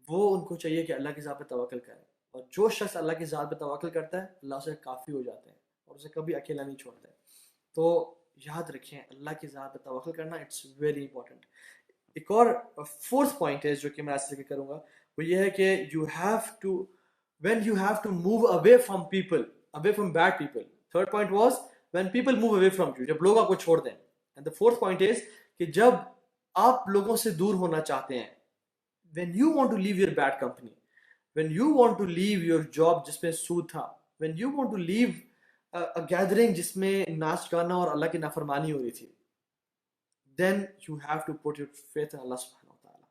وہ ان کو چاہیے کہ اللہ کی ذات پہ توکل کریں. اور جو شخص اللہ کی ذات پہ توکل کرتا ہے اللہ اسے کافی ہو جاتے ہیں اور اسے کبھی اکیلا نہیں چھوڑتے. تو یاد رکھیں اللہ کی ذات پہ توکل کرنا اٹس ویری امپورٹنٹ. ایک اور فورتھ پوائنٹ ہے جو کہ میں آج ذکر کروں گا، وہ یہ ہے کہ you have to when you have to move away from people, away from bad people. Third point was when people move away from you، جب لوگ آپ کو چھوڑ دیں. And the fourth point is کہ جب آپ لوگوں سے دور ہونا چاہتے ہیں، when you want to leave your bad company, when you want to leave your job جس میں سود تھا، when you want to leave a gathering جس میں ناچ گانا اور اللہ کی نافرمانی ہو رہی تھی، then you have to put your faith in اللہ سبحانہ وتعالی.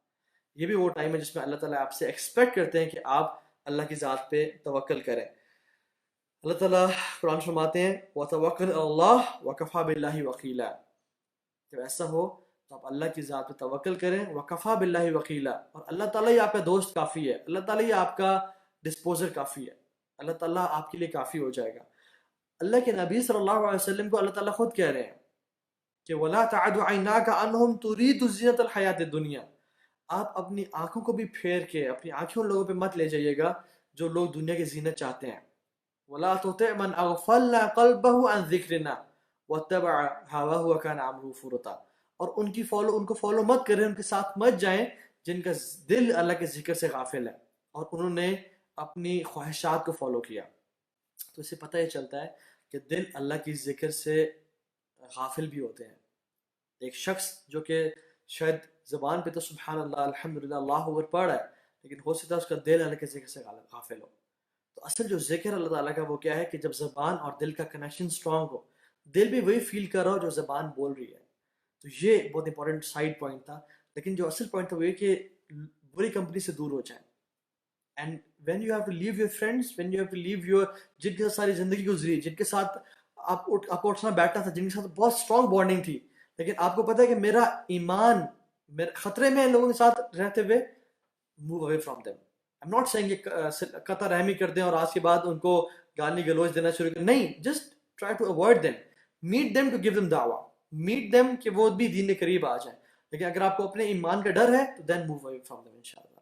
یہ بھی وہ ٹائم ہے جس میں اللہ تعالیٰ آپ سے ایکسپیکٹ کرتے ہیں کہ آپ اللہ کی ذات پہ توکل کریں. اللہ تعالیٰ قرآن فرماتے ہیں وَتَوَكَّلْ عَلَى اللَّهِ وَكَفَى بِاللَّهِ وَكِيلًا. جب ایسا ہو تو آپ اللہ کی ذات پہ توکل کریں، وَكَفَى بِاللَّهِ وَكِيلًا، اور اللہ تعالیٰ ہی آپ کا دوست کافی ہے، اللہ تعالیٰ ہی آپ کا ڈسپوزر کافی ہے، اللہ تعالیٰ آپ کے لیے کافی ہو جائے گا. اللہ کے نبی صلی اللہ علیہ وسلم کو اللہ تعالیٰ خود کہہ رہے ہیں کہ وَلَا تَعْدُ عَيْنَاكَ عَنْهُمْ تُرِيدُ زِينَةَ الْحَيَاةِ الدُّنْيَا. آپ اپنی آنکھوں کو بھی پھیر کے اپنی آنکھوں لوگوں پہ مت لے جائیے گا جو لوگ دنیا کی زینت چاہتے ہیں. وَلَا تُطِعْ مَنْ أَغْفَلْنَا قَلْبَهُ عَنْ ذِكْرِنَا وَاتَّبَعَ هَوَاهُ وَكَانَ أَمْرُهُ فُرُطًا. اور ان کو فالو مت کریں، ان کے ساتھ مت جائیں جن کا دل اللہ کے ذکر سے غافل ہے اور انہوں نے اپنی خواہشات کو فالو کیا. تو اس سے پتہ یہ چلتا ہے کہ دل اللہ کی ذکر سے غافل بھی ہوتے ہیں. ایک شخص جو کہ شاید زبان پہ تو سبحان اللہ الحمدللہ اللہ اکبر پڑھ رہا ہے، لیکن ہو سکتا ہے اس کا دل اللہ کے ذکر سے غافل ہو. تو اصل جو ذکر اللہ تعالیٰ کا وہ کیا ہے کہ جب زبان اور دل کا کنیکشن سٹرونگ ہو، دل بھی وہی فیل کر رہا ہو جو زبان بول رہی ہے. تو یہ بہت امپورٹنٹ سائڈ پوائنٹ تھا. لیکن جو اصل پوائنٹ تھا وہ یہ کہ بری کمپنی سے دور ہو جائیں. And when you have to leave your friends, when you have to leave your, جن کے ساتھ ساری زندگی گزری، جن کے ساتھ آپ کو اٹھنا بیٹھنا تھا، جن کے ساتھ بہت اسٹرانگ بانڈنگ تھی، لیکن آپ کو پتہ ہے کہ میرا ایمان خطرے میں ان لوگوں کے ساتھ رہتے ہوئے، move away from them. I am not saying کہ قطع رحمی کر دیں اور آج کے بعد ان کو گالی گلوچ دینا شروع کریں، نہیں، just try to avoid them, meet them to give them دعویٰ، میٹ دیم کہ وہ بھی دین کے قریب آ جائیں. لیکن اگر آپ کو اپنے ایمان کا ڈر ہے تو then move away from them انشاءاللہ.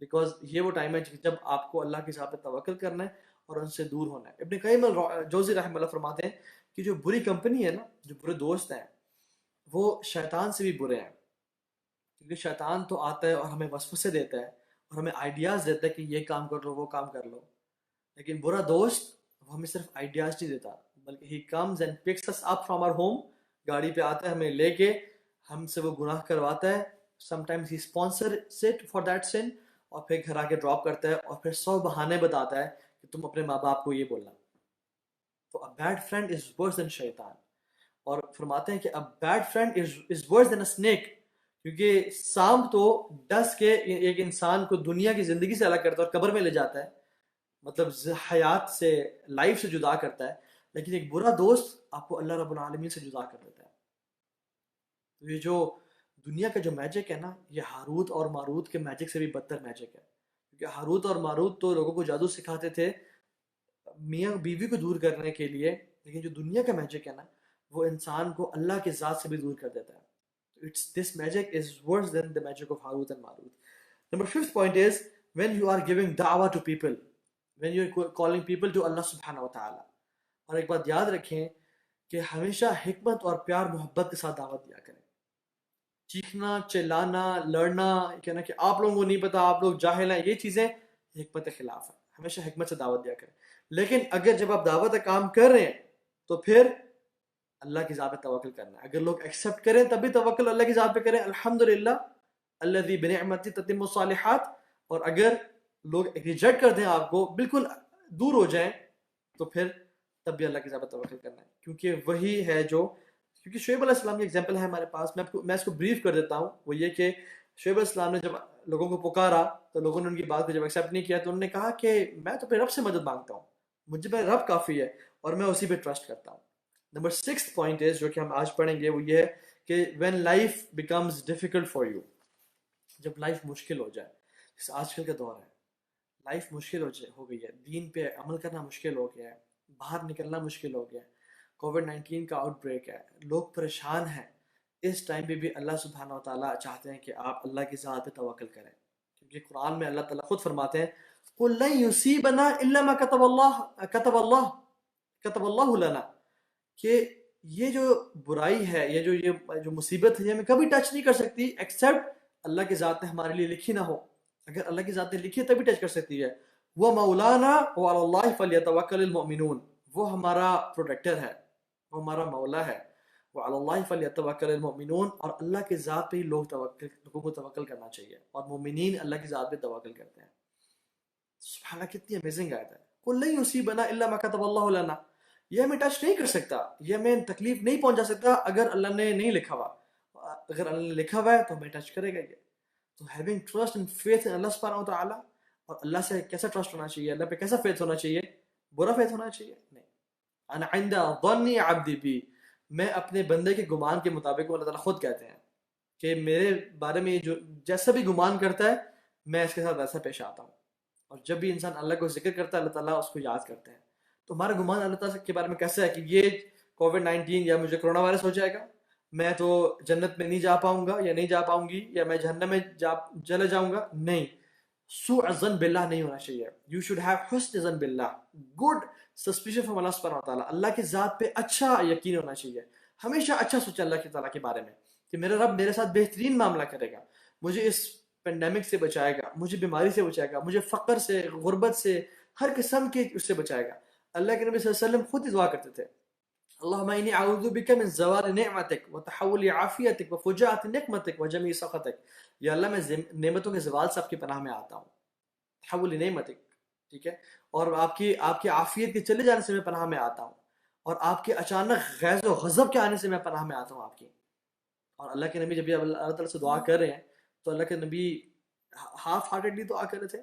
بیکاز یہ وہ ٹائم ہے جب آپ کو اللہ کے ذات پہ توکل کرنا ہے اور ان سے دور ہونا ہے. ابن قیم الجوزی رحمہ اللہ فرماتے ہیں کہ جو بری کمپنی ہے نا، جو برے دوست ہیں، وہ شیطان سے بھی برے ہیں، کیونکہ شیطان تو آتا ہے اور ہمیں وسوسے دیتا ہے اور ہمیں آئیڈیاز دیتا ہے کہ یہ کام کر لو، وہ کام کر لو. لیکن برا دوست وہ ہمیں صرف آئیڈیاز نہیں دیتا، بلکہ he comes and picks us up from our home. گاڑی پہ آتا ہے ہمیں لے کے، ہم سے وہ گناہ کرواتا ہے. Sometimes he sponsor it for that sin, اور پھر گھر آ کے ڈراپ کرتا ہے اور پھر 100 بہانے بتاتا ہے کہ تم اپنے ماں باپ کو یہ بولنا. تو a bad friend is worse than شیطان. اور فرماتے ہیں کہ a bad friend is worse than a snake، کیونکہ سانپ تو ڈس کے ایک انسان کو دنیا کی زندگی سے الگ کرتا ہے اور قبر میں لے جاتا ہے، مطلب حیات سے، لائف سے جدا کرتا ہے. لیکن ایک برا دوست آپ کو اللہ رب العالمین سے جدا کر دیتا ہے. تو یہ جو دنیا کا جو میجک ہے نا، یہ ہاروت اور ماروت کے میجک سے بھی بدتر میجک ہے. کیونکہ ہاروت اور ماروت تو لوگوں کو جادو سکھاتے تھے میاں بیوی کو دور کرنے کے لیے، لیکن جو دنیا کا میجک ہے نا، وہ انسان کو اللہ کے ذات سے بھی دور کر دیتا ہے. This magic is worse than the magic of Harut and Marut. Number 5th point is when you are giving da'wah to people, when you are calling people to Allah subhanahu wa ta'ala. اور ایک بات یاد رکھیں کہ ہمیشہ حکمت اور پیار محبت کے ساتھ دعوت دیا کریں. چیخنا، چلانا، لڑنا، کہنا کہ آپ لوگوں کو نہیں پتا، آپ لوگ جاہل ہیں، یہ چیزیں حکمت کے خلاف ہیں. ہمیشہ حکمت سے دعوت دیا کریں. لیکن اگر جب آپ دعوت کا کام کر رہے ہیں تو پھر اللہ کی ذات پہ توکل کرنا ہے. اگر لوگ ایکسیپٹ کریں تب بھی توکل اللہ کی ذات پہ کریں، الحمدللہ الذی بنعمتہ تتم الصالحات. اور اگر لوگ ریجیکٹ کر دیں، آپ کو بالکل دور ہو جائیں، تو پھر تب بھی اللہ کی ذات پہ توکل کرنا ہے. کیونکہ وہی ہے جو، کیونکہ شعیب علیہ السلام کی ایگزامپل ہے ہمارے پاس. میں اس کو بریف کر دیتا ہوں. وہ یہ کہ شعیب علیہ السلام نے جب لوگوں کو پکارا تو لوگوں نے ان کی بات کو جب ایکسیپٹ نہیں کیا تو انہوں نے کہا کہ میں تو اپنے رب سے مدد مانگتا ہوں، مجھے میرا رب کافی ہے اور میں اسی پہ ٹرسٹ کرتا ہوں. نمبر 6th پوائنٹ ہے جو کہ ہم آج پڑھیں گے، وہ یہ ہے کہ when life becomes difficult for you، جب لائف مشکل ہو جائے، جیسے آج کل کا دور ہے، لائف مشکل ہو گئی ہے، دین پہ عمل کرنا مشکل ہو گیا ہے، باہر نکلنا مشکل ہو گیا ہے، کووڈ-19 کا آؤٹ بریک ہے، لوگ پریشان ہیں. اس ٹائم پہ بھی اللہ سبحانہ و تعالیٰ چاہتے ہیں کہ آپ اللہ کی ذات پہ توکل کریں. کیونکہ قرآن میں اللہ تعالیٰ خود فرماتے ہیں قُل لَن يُصِيبَنَا إِلَّا مَا كَتَبَ اللَّهُ لَنَا، کہ یہ جو برائی ہے، یہ جو مصیبت ہے، یہ ہمیں کبھی ٹچ نہیں کر سکتی ایکسیپٹ اللہ کی ذات نے ہمارے لیے لکھی نہ ہو. اگر اللہ کی ذات نے لکھی ہے تبھی ٹچ کر سکتی ہے. وہ مولانا وعلی اللہ فلیتوکل المؤمنون، وہ ہمارا پروٹیکٹر ہے، وہ ہمارا مولا ہے. وعلی اللہ فلیتوکل المؤمنون، اور اللہ کی ذات پہ ہی لوگوں کو توکل کرنا چاہیے، اور مومنین اللہ کی ذات پہ توکل کرتے ہیں. سبحان اللہ، کتنی امیزنگ آیت ہے. قُل لَن يُصِيبَنَا إِلَّا مَا كَتَبَ اللَّهُ لَنَا، یہ ہمیں ٹچ نہیں کر سکتا، یہ ہمیں تکلیف نہیں پہنچا سکتا اگر اللہ نے نہیں لکھا ہوا. اگر اللہ نے لکھا ہوا ہے تو ہمیں ٹچ کرے گا یہ. تو having trust and faith in اللہ سبحانہ وتعالی، اور اللہ سے کیسا ٹرسٹ ہونا چاہیے، اللہ پہ کیسا فیتھ ہونا چاہیے؟ برا فیتھ ہونا چاہیے؟ نہیں. انا عند ظن عبدی بی، میں اپنے بندے کے گمان کے مطابق، اللہ تعالیٰ خود کہتے ہیں کہ میرے بارے میں جو جیسا بھی گمان کرتا ہے میں اس کے ساتھ ویسا پیش آتا ہوں. اور جب بھی انسان اللہ کو ذکر کرتا ہے اللہ تعالیٰ اس کو یاد کرتے ہیں. تو ہمارا گمان اللہ تعالیٰ کے بارے میں کیسا ہے کہ یہ کووڈ-19 یا مجھے کرونا وائرس ہو جائے گا، میں تو جنت میں نہیں جا پاؤں گا یا نہیں جا پاؤں گی، یا میں جہنم میں چلے جاؤں گا. نہیں، سوء ظن باللہ نہیں ہونا چاہیے. یو شوڈ ہیو حسن ظن باللہ، گڈ سسپیشن فرام اللہ سبحانہ وتعالیٰ. اللہ کی ذات پہ اچھا یقین ہونا چاہیے. ہمیشہ اچھا سوچیں اللہ کی تعالیٰ کے بارے میں کہ میرا رب میرے ساتھ بہترین معاملہ کرے گا، مجھے اس پینڈیمک سے بچائے گا، مجھے بیماری سے بچائے گا، مجھے فقر سے، غربت سے، ہر قسم کے اس سے بچائے گا. اللہ کے نبی صلی اللہ علیہ وسلم خود ہی دعا کرتے تھے، اللہم انی اعوذ بک من زوال نعمتک وتحول عافیتک وفجاءۃ نقمتک وجمیع سخطک. یا اللہ میں نعمتوں کے زوال سے آپ کی پناہ میں آتا ہوں، تحول نعمتک، ٹھیک ہے، اور آپ کی عافیت کے چلے جانے سے میں پناہ میں آتا ہوں، اور آپ کے اچانک غیظ و غضب کے آنے سے میں پناہ میں آتا ہوں آپ کی. اور اللہ کے نبی جب اللہ تعالیٰ سے دعا کر رہے ہیں تو اللہ کے نبی ہاف ہارٹیڈلی دعا کر رہے تھے،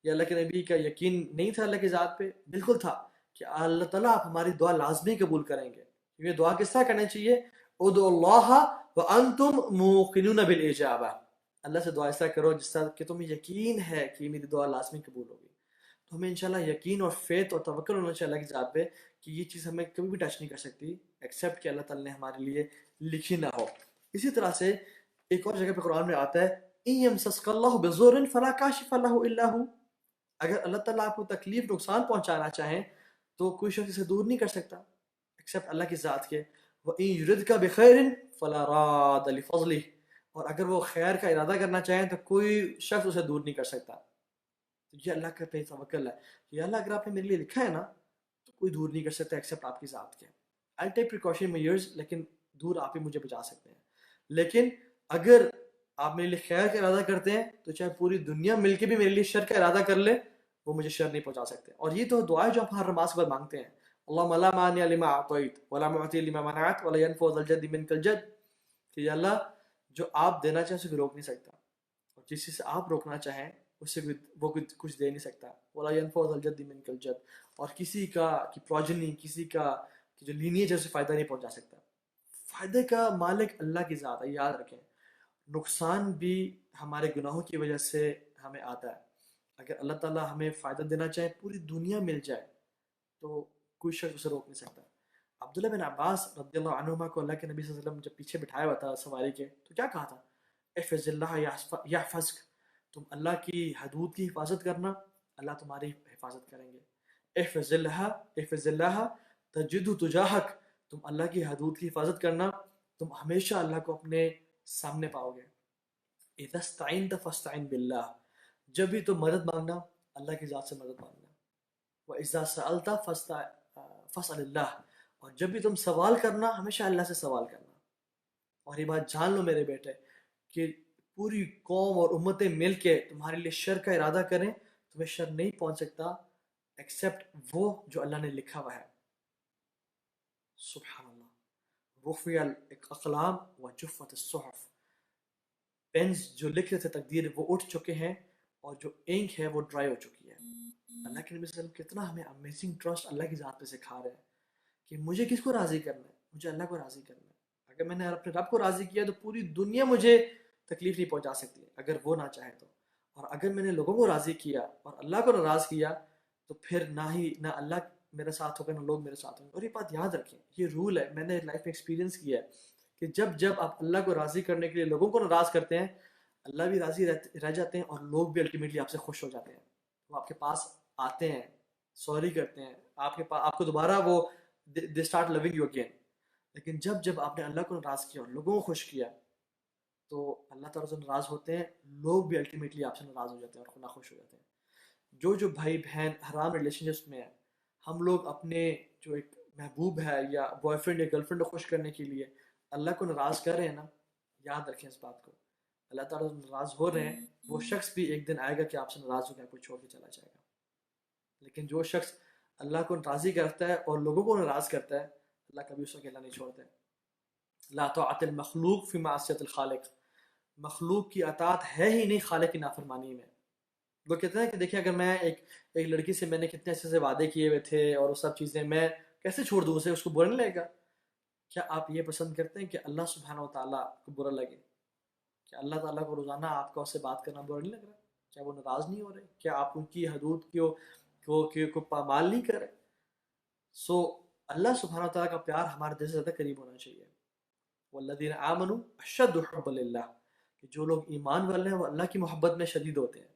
یا اللہ کے نبی کا یقین نہیں تھا اللہ کی ذات پہ؟ بالکل تھا کہ اللہ تعالیٰ آپ ہماری دعا لازمی قبول کریں گے. یہ دعا کس طرح کرنا چاہیے؟ ادعوا اللہ وانتم موقنون بالاجابہ، اللہ سے دعا اس طرح کرو جس طرح کہ تمہیں یقین ہے کہ میری دعا لازمی قبول ہوگی. تو ہمیں انشاءاللہ یقین اور فیتھ اور توکل ہونا چاہیے اللہ کی ذات پہ کہ یہ چیز ہمیں کبھی بھی ٹچ نہیں کر سکتی ایکسیپٹ کہ اللہ تعالیٰ نے ہمارے لیے لکھی نہ ہو. اسی طرح سے ایک اور جگہ پہ قرآن میں آتا ہے ان یمسسک اللہ بضر فلا کاشف له الا هو، اگر اللہ تعالیٰ آپ کو تکلیف نقصان پہنچانا چاہیں تو کوئی شخص اسے دور نہیں کر سکتا ایکسیپٹ اللہ کی ذات کے. وَإِن يُرِدْكَ بِخَيْرٍ فَلَا رَادَّ لِفَضْلِهِ, اور اگر وہ خیر کا ارادہ کرنا چاہیں تو کوئی شخص اسے دور نہیں کر سکتا. تو یہ اللہ کا پہ توکل ہے کہ اللہ اگر آپ نے میرے لیے لکھا ہے نا تو کوئی دور نہیں کر سکتا ایکسیپٹ آپ کی ذات کے. I'll take precaution measures, لیکن دور آپ ہی مجھے بچا سکتے ہیں. لیکن اگر آپ میرے لیے خیر کا ارادہ کرتے ہیں تو چاہے پوری دنیا مل کے بھی میرے لیے شر کا ارادہ کر لے, وہ مجھے شر نہیں پہنچا سکتے. اور یہ تو دعا ہے جو ہم ہر نماز کے بعد مانگتے ہیں, اللہم لا مانع لما اعطیت ولا معطی لما منعت ولا ينفع ذا الجد منک الجد, کہ یا اللہ جو آپ دینا چاہیں اسے کوئی روک نہیں سکتا, اور جس چیز سے آپ روکنا چاہیں اس سے وہ کچھ دے نہیں سکتا. ولا ينفع ذا الجد منک الجد, اور کسی کا کی پروجنی, کسی کا جو لینیج ہے اسے فائدہ نہیں پہنچا سکتا. فائدے کا مالک اللہ کی ذات ہے, یاد رکھیں. نقصان بھی ہمارے گناہوں کی وجہ سے ہمیں آتا ہے. اگر اللہ تعالیٰ ہمیں فائدہ دینا چاہے, پوری دنیا مل جائے, تو کوئی شخص اسے روک نہیں سکتا. عبداللہ بن عباس رضی اللہ عنہما کو اللہ کے نبی صلی اللہ علیہ وسلم جب پیچھے بٹھایا ہوا تھا سواری کے, تو کیا کہا تھا؟ احفظ اللہ یحفظک, تم اللہ کی حدود کی حفاظت کرنا, اللہ تمہاری حفاظت کریں گے. احفظ اللہ تجدہ تجاہک, تم اللہ کی حدود کی حفاظت کرنا, تم ہمیشہ اللہ کو اپنے سامنے پاؤ گے. اذا استعنت فاستعن باللہ, جب بھی تم مدد مانگنا اللہ کی ذات سے مدد مانگنا. وَإِذَا سَأَلْتَ فَاسْأَلِ اللَّهِ, اور جب بھی تم سوال کرنا ہمیشہ اللہ سے سوال کرنا. اور یہ بات جان لو میرے بیٹے کہ پوری قوم اور امتیں مل کے تمہارے لیے شر کا ارادہ کریں, تمہیں شر نہیں پہنچ سکتا ایکسیپٹ وہ جو اللہ نے لکھا ہوا ہے. سبحان اللہ. رفع الاقلام وجفت الصحف, پینز جو لکھ رہے تھے تقدیر وہ اٹھ چکے ہیں, اور جو انک ہے وہ ڈرائی ہو چکی ہے. اللہ کے نبی صلی اللہ علیہ وسلم کتنا ہمیں امیزنگ ٹرسٹ اللہ کی ذات پہ سکھا رہے ہیں کہ مجھے کس کو راضی کرنا ہے, مجھے اللہ کو راضی کرنا ہے. اگر میں نے اپنے رب کو راضی کیا تو پوری دنیا مجھے تکلیف نہیں پہنچا سکتی اگر وہ نہ چاہے تو. اور اگر میں نے لوگوں کو راضی کیا اور اللہ کو ناراض کیا تو پھر نہ اللہ میرے ساتھ ہوگا نہ لوگ میرے ساتھ ہوں گے. اور یہ بات یاد رکھیں, یہ رول ہے, میں نے لائف میں ایکسپیرینس کیا ہے کہ جب آپ اللہ کو راضی کرنے کے لیے لوگوں کو ناراض کرتے ہیں, اللہ بھی راضی رہ جاتے ہیں, اور لوگ بھی الٹیمیٹلی آپ سے خوش ہو جاتے ہیں. وہ آپ کے پاس آتے ہیں, سوری کرتے ہیں, آپ کو دوبارہ وہ they start loving you again. لیکن جب آپ نے اللہ کو ناراض کیا اور لوگوں کو خوش کیا تو اللہ تعالیٰ سے ناراض ہوتے ہیں, لوگ بھی الٹیمیٹلی آپ سے ناراض ہو جاتے ہیں اور ناخوش ہو جاتے ہیں. جو بھائی بہن حرام ریلیشن شپس میں ہیں, ہم لوگ اپنے جو ایک محبوب ہے یا بوائے فرینڈ یا گرل فرینڈ کو خوش کرنے کے لیے اللہ کو ناراض کر رہے ہیں نا, یاد رکھیں اس بات کو, اللہ تعالیٰ سے ناراض ہو رہے ہیں, وہ شخص بھی ایک دن آئے گا کہ آپ سے ناراض ہو کے آپ کو چھوڑ کے چلا جائے گا. لیکن جو شخص اللہ کو راضی کرتا ہے اور لوگوں کو ناراض کرتا ہے, اللہ کبھی اس کو اکیلا نہیں چھوڑتا ہے. لا طاعت المخلوق فی معصیت الخالق, مخلوق کی اطاعت ہے ہی نہیں خالق کی نافرمانی میں. وہ کہتے ہیں کہ دیکھیں اگر میں ایک لڑکی سے میں نے کتنے اچھے سے وعدے کیے ہوئے تھے اور وہ سب چیزیں, میں کیسے چھوڑ دوں اسے, اس کو برا نہیں لگے گا؟ کیا آپ یہ پسند کرتے ہیں کہ اللہ سبحانہ و تعالیٰ کو برا لگے؟ کیا اللہ تعالیٰ کو روزانہ آپ کا اس سے بات کرنا برا نہیں لگ رہا؟ کیا وہ ناراض نہیں ہو رہے؟ کیا آپ ان کی حدود کو پامال نہیں کر رہے؟ سو اللہ سبحانہ و تعالیٰ کا پیار ہمارے دل سے زیادہ قریب ہونا چاہیے. والذین آمنوا اشد حبا للہ, کہ جو لوگ ایمان والے ہیں وہ اللہ کی محبت میں شدید ہوتے ہیں.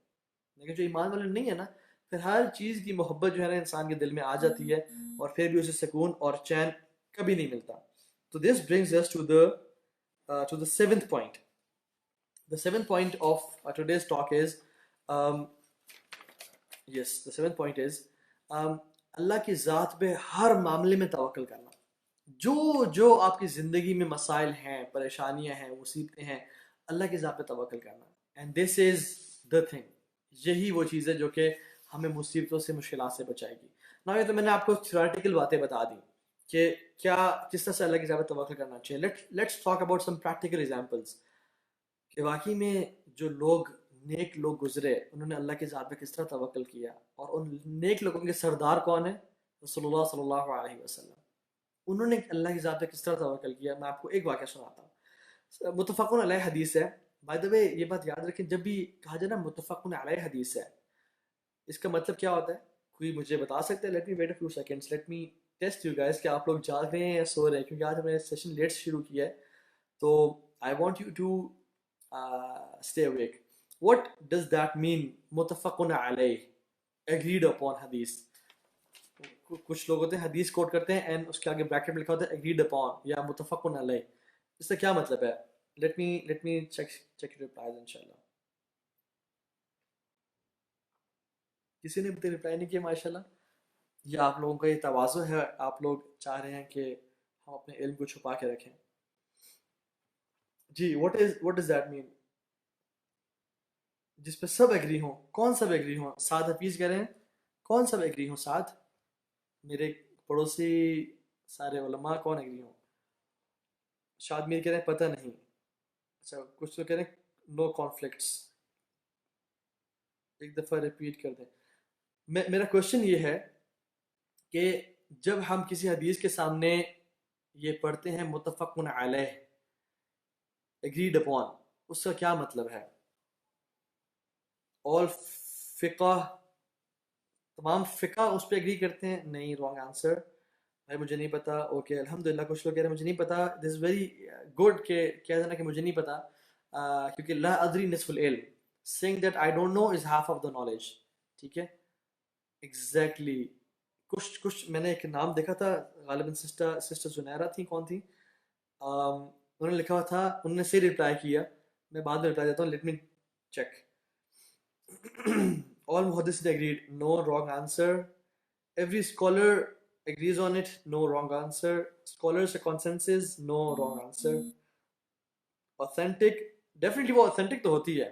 لیکن جو ایمان والے نہیں ہے نا, پھر ہر چیز کی محبت جو ہے نا انسان کے دل میں آ جاتی ہے, اور پھر بھی اسے سکون اور چین کبھی نہیں ملتا. تو this brings us to the seventh point. The seventh point of today's talk is the seventh point is اللہ کی ذات پہ ہر معاملے میں توکل کرنا. جو آپ کی زندگی میں مسائل ہیں, پریشانیاں ہیں, مصیبتیں ہیں, اللہ کی ذات پہ توکل کرنا. And this is the thing, یہی وہ چیز ہے جو کہ ہمیں مصیبتوں سے, مشکلات سے بچائے گی. نا یہ تو میں نے آپ کو تھیوریٹیکل باتیں بتا دی کہ کس طرح سے اللہ کی ذات پہ توکل کرنا چاہیے. Let's talk about some practical examples, کہ واقعی میں جو نیک لوگ گزرے انہوں نے اللہ کی ذات پہ کس طرح توکل کیا. اور ان نیک لوگوں کے سردار کون ہیں؟ رسول اللہ صلی اللہ علیہ وسلم. انہوں نے اللہ کی ذات پہ کس طرح توکل کیا. میں آپ کو ایک واقعہ سناتا ہوں, متفقن علیہ حدیث ہے. بائی دا وے یہ بات یاد رکھیں, جب بھی کہا جائے نا متفقن علیہ حدیث ہے, اس کا مطلب کیا ہوتا ہے؟ کوئی مجھے بتا سکتا ہے؟ Let me wait a few seconds, let me test you guys کہ آپ لوگ جاگ رہے ہیں یا سو رہے ہیں, کیونکہ آج ہم نے سیشن لیٹ شروع کیا ہے. تو I want you to stay awake. What does that mean? متفقن علیہ, agreed upon حدیث. کچھ لوگ ہوتے ہیں حدیث کوٹ کرتے ہیں اینڈ اس کے آگے بریکٹ میں لکھا ہوتا ہے اگریڈ اپون یا متفقن علیہ. اس کا کیا مطلب ہے؟ لیٹ می چیک ریپلائز انشاءاللہ. کسی نے بھی رپلائی نہیں کیا ماشاءاللہ. یہ آپ لوگوں کا یہ تواضع ہے، آپ لوگ چاہ رہے ہیں کہ ہم اپنے علم کو چھپا کے رکھیں. جی what does that mean؟ جس پہ سب ایگری ہوں. کون سب ایگری ہوں؟ سعد حفیظ کہہ رہے ہیں کون سب ایگری ہوں؟ سعد میرے پڑوسی سارے علماء کون ایگری ہوں؟ شاد میر کہہ رہے ہیں پتہ نہیں. اچھا کچھ تو کہہ رہے ہیں نو کانفلکٹس. ایک دفعہ ریپیٹ کر دیں. میرا کوشچن یہ ہے کہ جب ہم کسی حدیث کے سامنے یہ پڑھتے ہیں متفقن علیہ اگریڈ اپون، اس کا کیا مطلب ہے؟ all فقہ تمام فقہ اس پہ اگری کرتے ہیں؟ نہیں، رانگ آنسر. بھائی مجھے نہیں پتا. اوکے الحمدللہ کچھ لوگ کہہ رہے ہیں مجھے نہیں پتا. دس از ویری گڈ کہ کہہ دینا کہ مجھے نہیں پتا، کیونکہ لا ادری نصف العلم. saying that I don't know is half of the knowledge. ٹھیک ہے ایگزیکٹلی. کچھ میں نے ایک نام دیکھا تھا، غالباً سسٹر زنیرہ تھی، کون تھی، انہوں نے لکھا ہوا تھا، انہوں نے صحیح رپلائی کیا. میں بعد میں رپلائی دیتا ہوں. Let me check. all muhaddis agreed. No, wrong answer. Every scholar agrees on it. No, wrong answer. Scholars a consensus. No, wrong answer. Authentic definitely وہ authentic تو ہوتی ہے.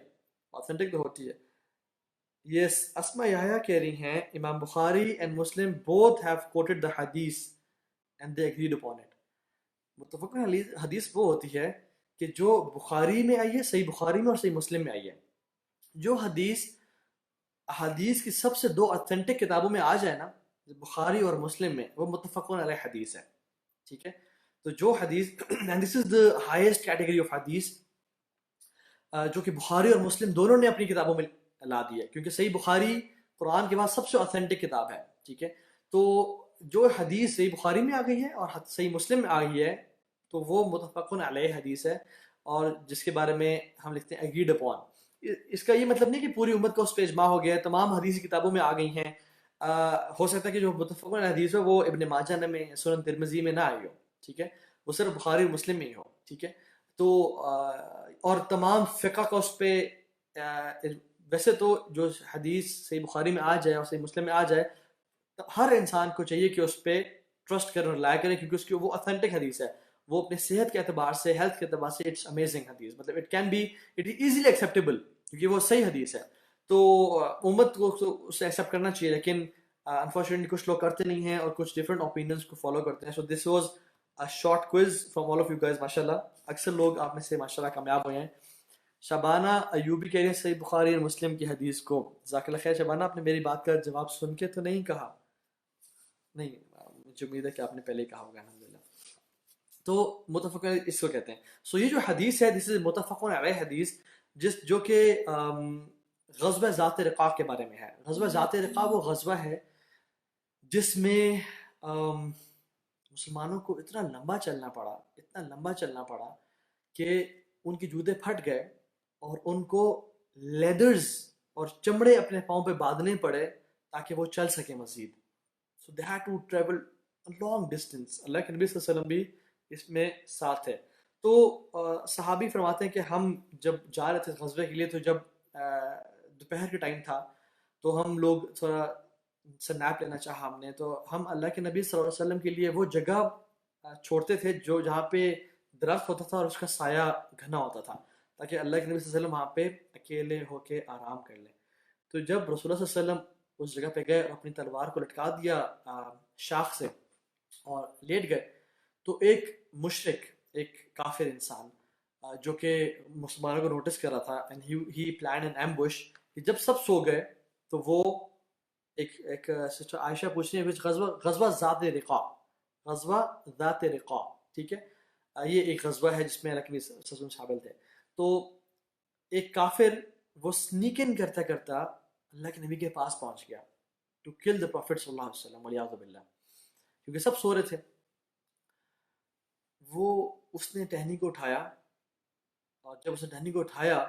authentic تو ہوتی ہے. Yes, اسما یحییٰ کہہ رہی ہیں امام بخاری and Muslim both have quoted the hadith and they agreed upon it. متفق حدیث وہ ہوتی ہے کہ جو بخاری میں آئی ہے، صحیح بخاری میں اور صحیح مسلم میں آئی ہے. جو حدیث کی سب سے دو اتھینٹک کتابوں میں آ جائے نا، بخاری اور مسلم میں، وہ متفقون علیہ حدیث ہے. ٹھیک ہے. تو جو حدیث and this is the highest category of حدیث جو کہ بخاری اور مسلم دونوں نے اپنی کتابوں میں لا دی ہے، کیونکہ صحیح بخاری قرآن کے بعد سب سے اتھینٹک کتاب ہے. ٹھیک ہے. تو جو حدیث صحیح بخاری میں آ گئی ہے اور صحیح مسلم میں آ گئی ہے تو وہ متفقن علیہ حدیث ہے، اور جس کے بارے میں ہم لکھتے ہیں اگریڈ اپون. اس کا یہ مطلب نہیں کہ پوری امت کا اس پہ اجماع ہو گیا ہے، تمام حدیثی کتابوں میں آ گئی ہیں. ہو سکتا ہے کہ جو متفقن علیہ حدیث ہو وہ ابن ماجہ میں، سنن ترمذی میں نہ آئی ہو. ٹھیک ہے. وہ صرف بخاری اور مسلم میں ہی ہو. ٹھیک ہے. تو اور تمام فقہ کا اس پہ ویسے تو جو حدیث صحیح بخاری میں آ جائے اور صحیح مسلم میں آ جائے، ہر انسان کو چاہیے کہ اس پہ ٹرسٹ کرے اور لائے کرے، کیونکہ اس کی وہ اتھینٹک حدیث ہے. وہ اپنے صحت کے اعتبار سے، ہیلتھ کے اعتبار سے اٹس امیزنگ حدیث. مطلب اٹ از ایزیلی ایکسیپٹیبل کیونکہ وہ صحیح حدیث ہے. تو امت کو اسے ایکسیپٹ کرنا چاہیے، لیکن انفارچونیٹلی کچھ لوگ کرتے نہیں ہیں اور کچھ ڈفرینٹ اوپینینس کو فالو کرتے ہیں. So this was a short quiz from all of you guys. ماشاء اللہ اکثر لوگ آپ میں سے ماشاء اللہ کامیاب ہوئے ہیں. شبانہ ایوبی کہہ رہے ہیں صحیح بخاری اور مسلم کی حدیث کو. جزاک اللہ خیر. شبانہ آپ نے میری بات کا جواب سن کے تو نہیں کہا؟ نہیں، مجھے امید ہے کہ آپ نے پہلے ہی کہا ہوگا. الحمدللہ. تو متفق اس کو کہتے ہیں. سو یہ جو حدیث ہے دس از متفقون علیہ حدیث، جو کہ غزوہ ذات رقاع کے بارے میں ہے. غزوہ ذات رقاع وہ غزوہ ہے جس میں مسلمانوں کو اتنا لمبا چلنا پڑا کہ ان کی جوتے پھٹ گئے اور ان کو لیدرز اور چمڑے اپنے پاؤں پہ باندھنے پڑے تاکہ وہ چل سکے مزید. So they had to travel a long distance. اللہ کے نبی صلی اللہ علیہ وسلم بھی اس میں ساتھ ہے. تو صحابی فرماتے ہیں کہ ہم جب جا رہے تھے غزوے کے لیے، تو جب دوپہر کے ٹائم تھا تو ہم لوگ تھوڑا سنیپ لینا چاہا ہم نے. تو ہم اللہ کے نبی صلی اللہ علیہ وسلم کے لیے وہ جگہ چھوڑتے تھے جہاں پہ درخت ہوتا تھا اور اس کا سایہ گھنا ہوتا تھا، تاکہ اللہ کے نبی صلی اللہ علیہ وسلم وہاں پہ اکیلے ہو کے آرام کر لیں. تو جب رسول اللہ صلی اللہ علیہ وسلم اس جگہ پہ گئے اور اپنی تلوار کو لٹکا دیا شاخ سے اور لیٹ گئے، تو ایک مشرک، ایک کافر انسان جو کہ مسلمانوں کو نوٹس کر رہا تھا، and he planned an ambush، کہ جب سب سو گئے تو وہ ایک سسٹر عائشہ پوچھ رہی ہے غزوہ ذات رقاع، غزوہ ذات رقاع. ٹھیک ہے. یہ ایک غزوہ ہے جس میں اللہ کے نبی صلی اللہ علیہ وسلم شامل تھے. تو ایک کافر وہ سنیک ان کرتا کرتا اللہ کے نبی کے پاس پہنچ گیا ٹو کل دا پروفٹ صلی اللہ علیہ وسلم والعیاذ باللہ، کیونکہ سب سو رہے تھے. وہ اس نے ٹہنی کو اٹھایا، اور جب اس نے ٹہنی کو اٹھایا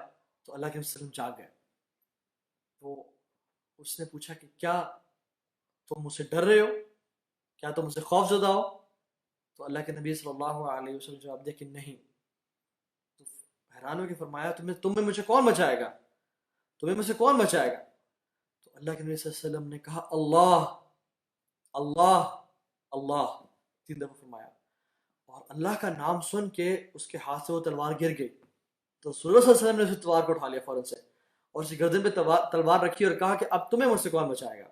تو اللہ کے نبی صلی اللہ علیہ وسلم جاگ گئے. تو اس نے پوچھا کہ کیا تم مجھ سے ڈر رہے ہو؟ کیا تم مجھ سے خوف زدہ ہو؟ تو اللہ کے نبی صلی اللہ علیہ وسلم جواب دیا کہ نہیں. تو حیران ہو کے فرمایا تم میں مجھے کون بچائے گا؟ تمہیں مجھ سے کون بچائے گا؟ تو اللہ کے نبی صلی اللہ علیہ وسلم نے کہا اللہ اللہ اللہ 3 دفعہ فرمایا، اور اللہ کا نام سن کے اس کے ہاتھ سے وہ تلوار گر گئی. تو رسول اللہ صلی اللہ علیہ وسلم نے اس تلوار کو اٹھا لیا فوراً سے، اور اس کی گردن پہ تلوار رکھی اور کہا کہ اب تمہیں مجھ سے کون بچائے گا؟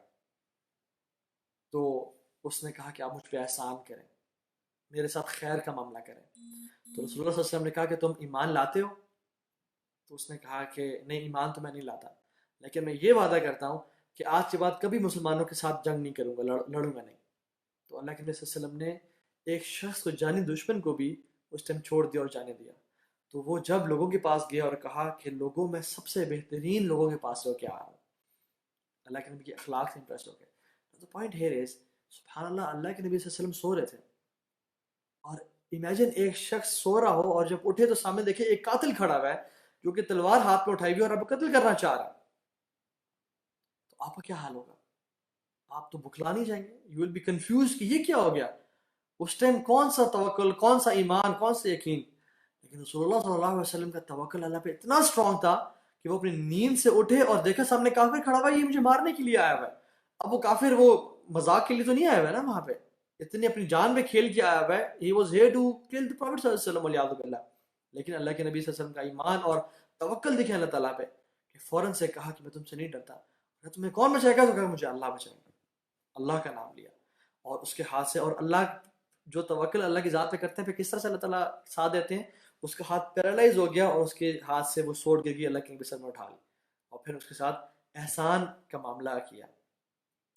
تو اس نے کہا کہ آپ مجھ پہ احسان کریں، میرے ساتھ خیر کا معاملہ کریں. تو رسول اللہ صلی اللہ علیہ وسلم نے کہا کہ تم ایمان لاتے ہو؟ تو اس نے کہا کہ نہیں، ایمان تو میں نہیں لاتا، لیکن میں یہ وعدہ کرتا ہوں کہ آج کے بعد کبھی مسلمانوں کے ساتھ جنگ نہیں کروں گا، لڑوں گا نہیں. تو اللہ کے نبی صلی اللہ علیہ وسلم نے ایک شخص کو، جانی دشمن کو بھی اس ٹائم چھوڑ دیا اور جانے دیا. تو وہ جب لوگوں کے پاس گیا اور کہا کہ لوگوں میں سب سے بہترین لوگوں کے پاس ہو کے آ رہا ہوں، اللہ کے نبی کے اخلاق سے امپریس ہو گئے. تو پوائنٹ ہیئر از سبحان اللہ، اللہ کے نبی صلی اللہ علیہ وسلم سو رہے تھے، اور امیجن ایک شخص سو رہا ہو اور جب اٹھے تو سامنے دیکھے ایک قاتل کھڑا ہوا ہے جو کہ تلوار ہاتھ میں اٹھائی ہوئی اور اب قتل کرنا چاہ رہا ہے. تو آپ کا کیا حال ہوگا؟ آپ تو بکھلا نہیں جائیں گے، یو ول بی کنفیوز کہ یہ کیا ہو گیا. اس ٹائم کون سا توکل، کون سا ایمان، کون سا یقین. لیکن رسول اللہ صلی اللہ علیہ وسلم کا توکل اللہ پہ اتنا اسٹرانگ تھا کہ وہ اپنی نیند سے اٹھے اور دیکھا سامنے کافر کھڑا ہوا ہے، یہ مجھے مارنے کے لیے آیا ہوا ہے. اب وہ کافر وہ مذاق کے لیے تو نہیں آیا ہوا ہے نا، وہاں پہ اتنی اپنی جان پہ کھیل کے آیا ہوا ہے. He was here to kill the profit صلی اللہ علیہ وسلم والعیاذ باللہ. لیکن اللہ کے نبی صلی اللہ علیہ وسلم کا ایمان اور توکل دیکھیں اللہ تعالیٰ پہ کہ فوراً سے کہا کہ میں تم سے نہیں ڈرتا. تمہیں کون بچائے گا؟ تو کہا مجھے اللہ بچائے گا. اللہ کا نام لیا اور اس کے ہاتھ سے، اور اللہ جو توکل اللہ کی ذات پہ کرتے ہیں پھر کس طرح سے اللہ تعالیٰ ساتھ دیتے ہیں. اس کا ہاتھ پیرالائز ہو گیا اور اس کے ہاتھ سے وہ سوٹ گر گئی، اللہ کے نبی سر میں اٹھا لی اور پھر اس کے ساتھ احسان کا معاملہ کیا.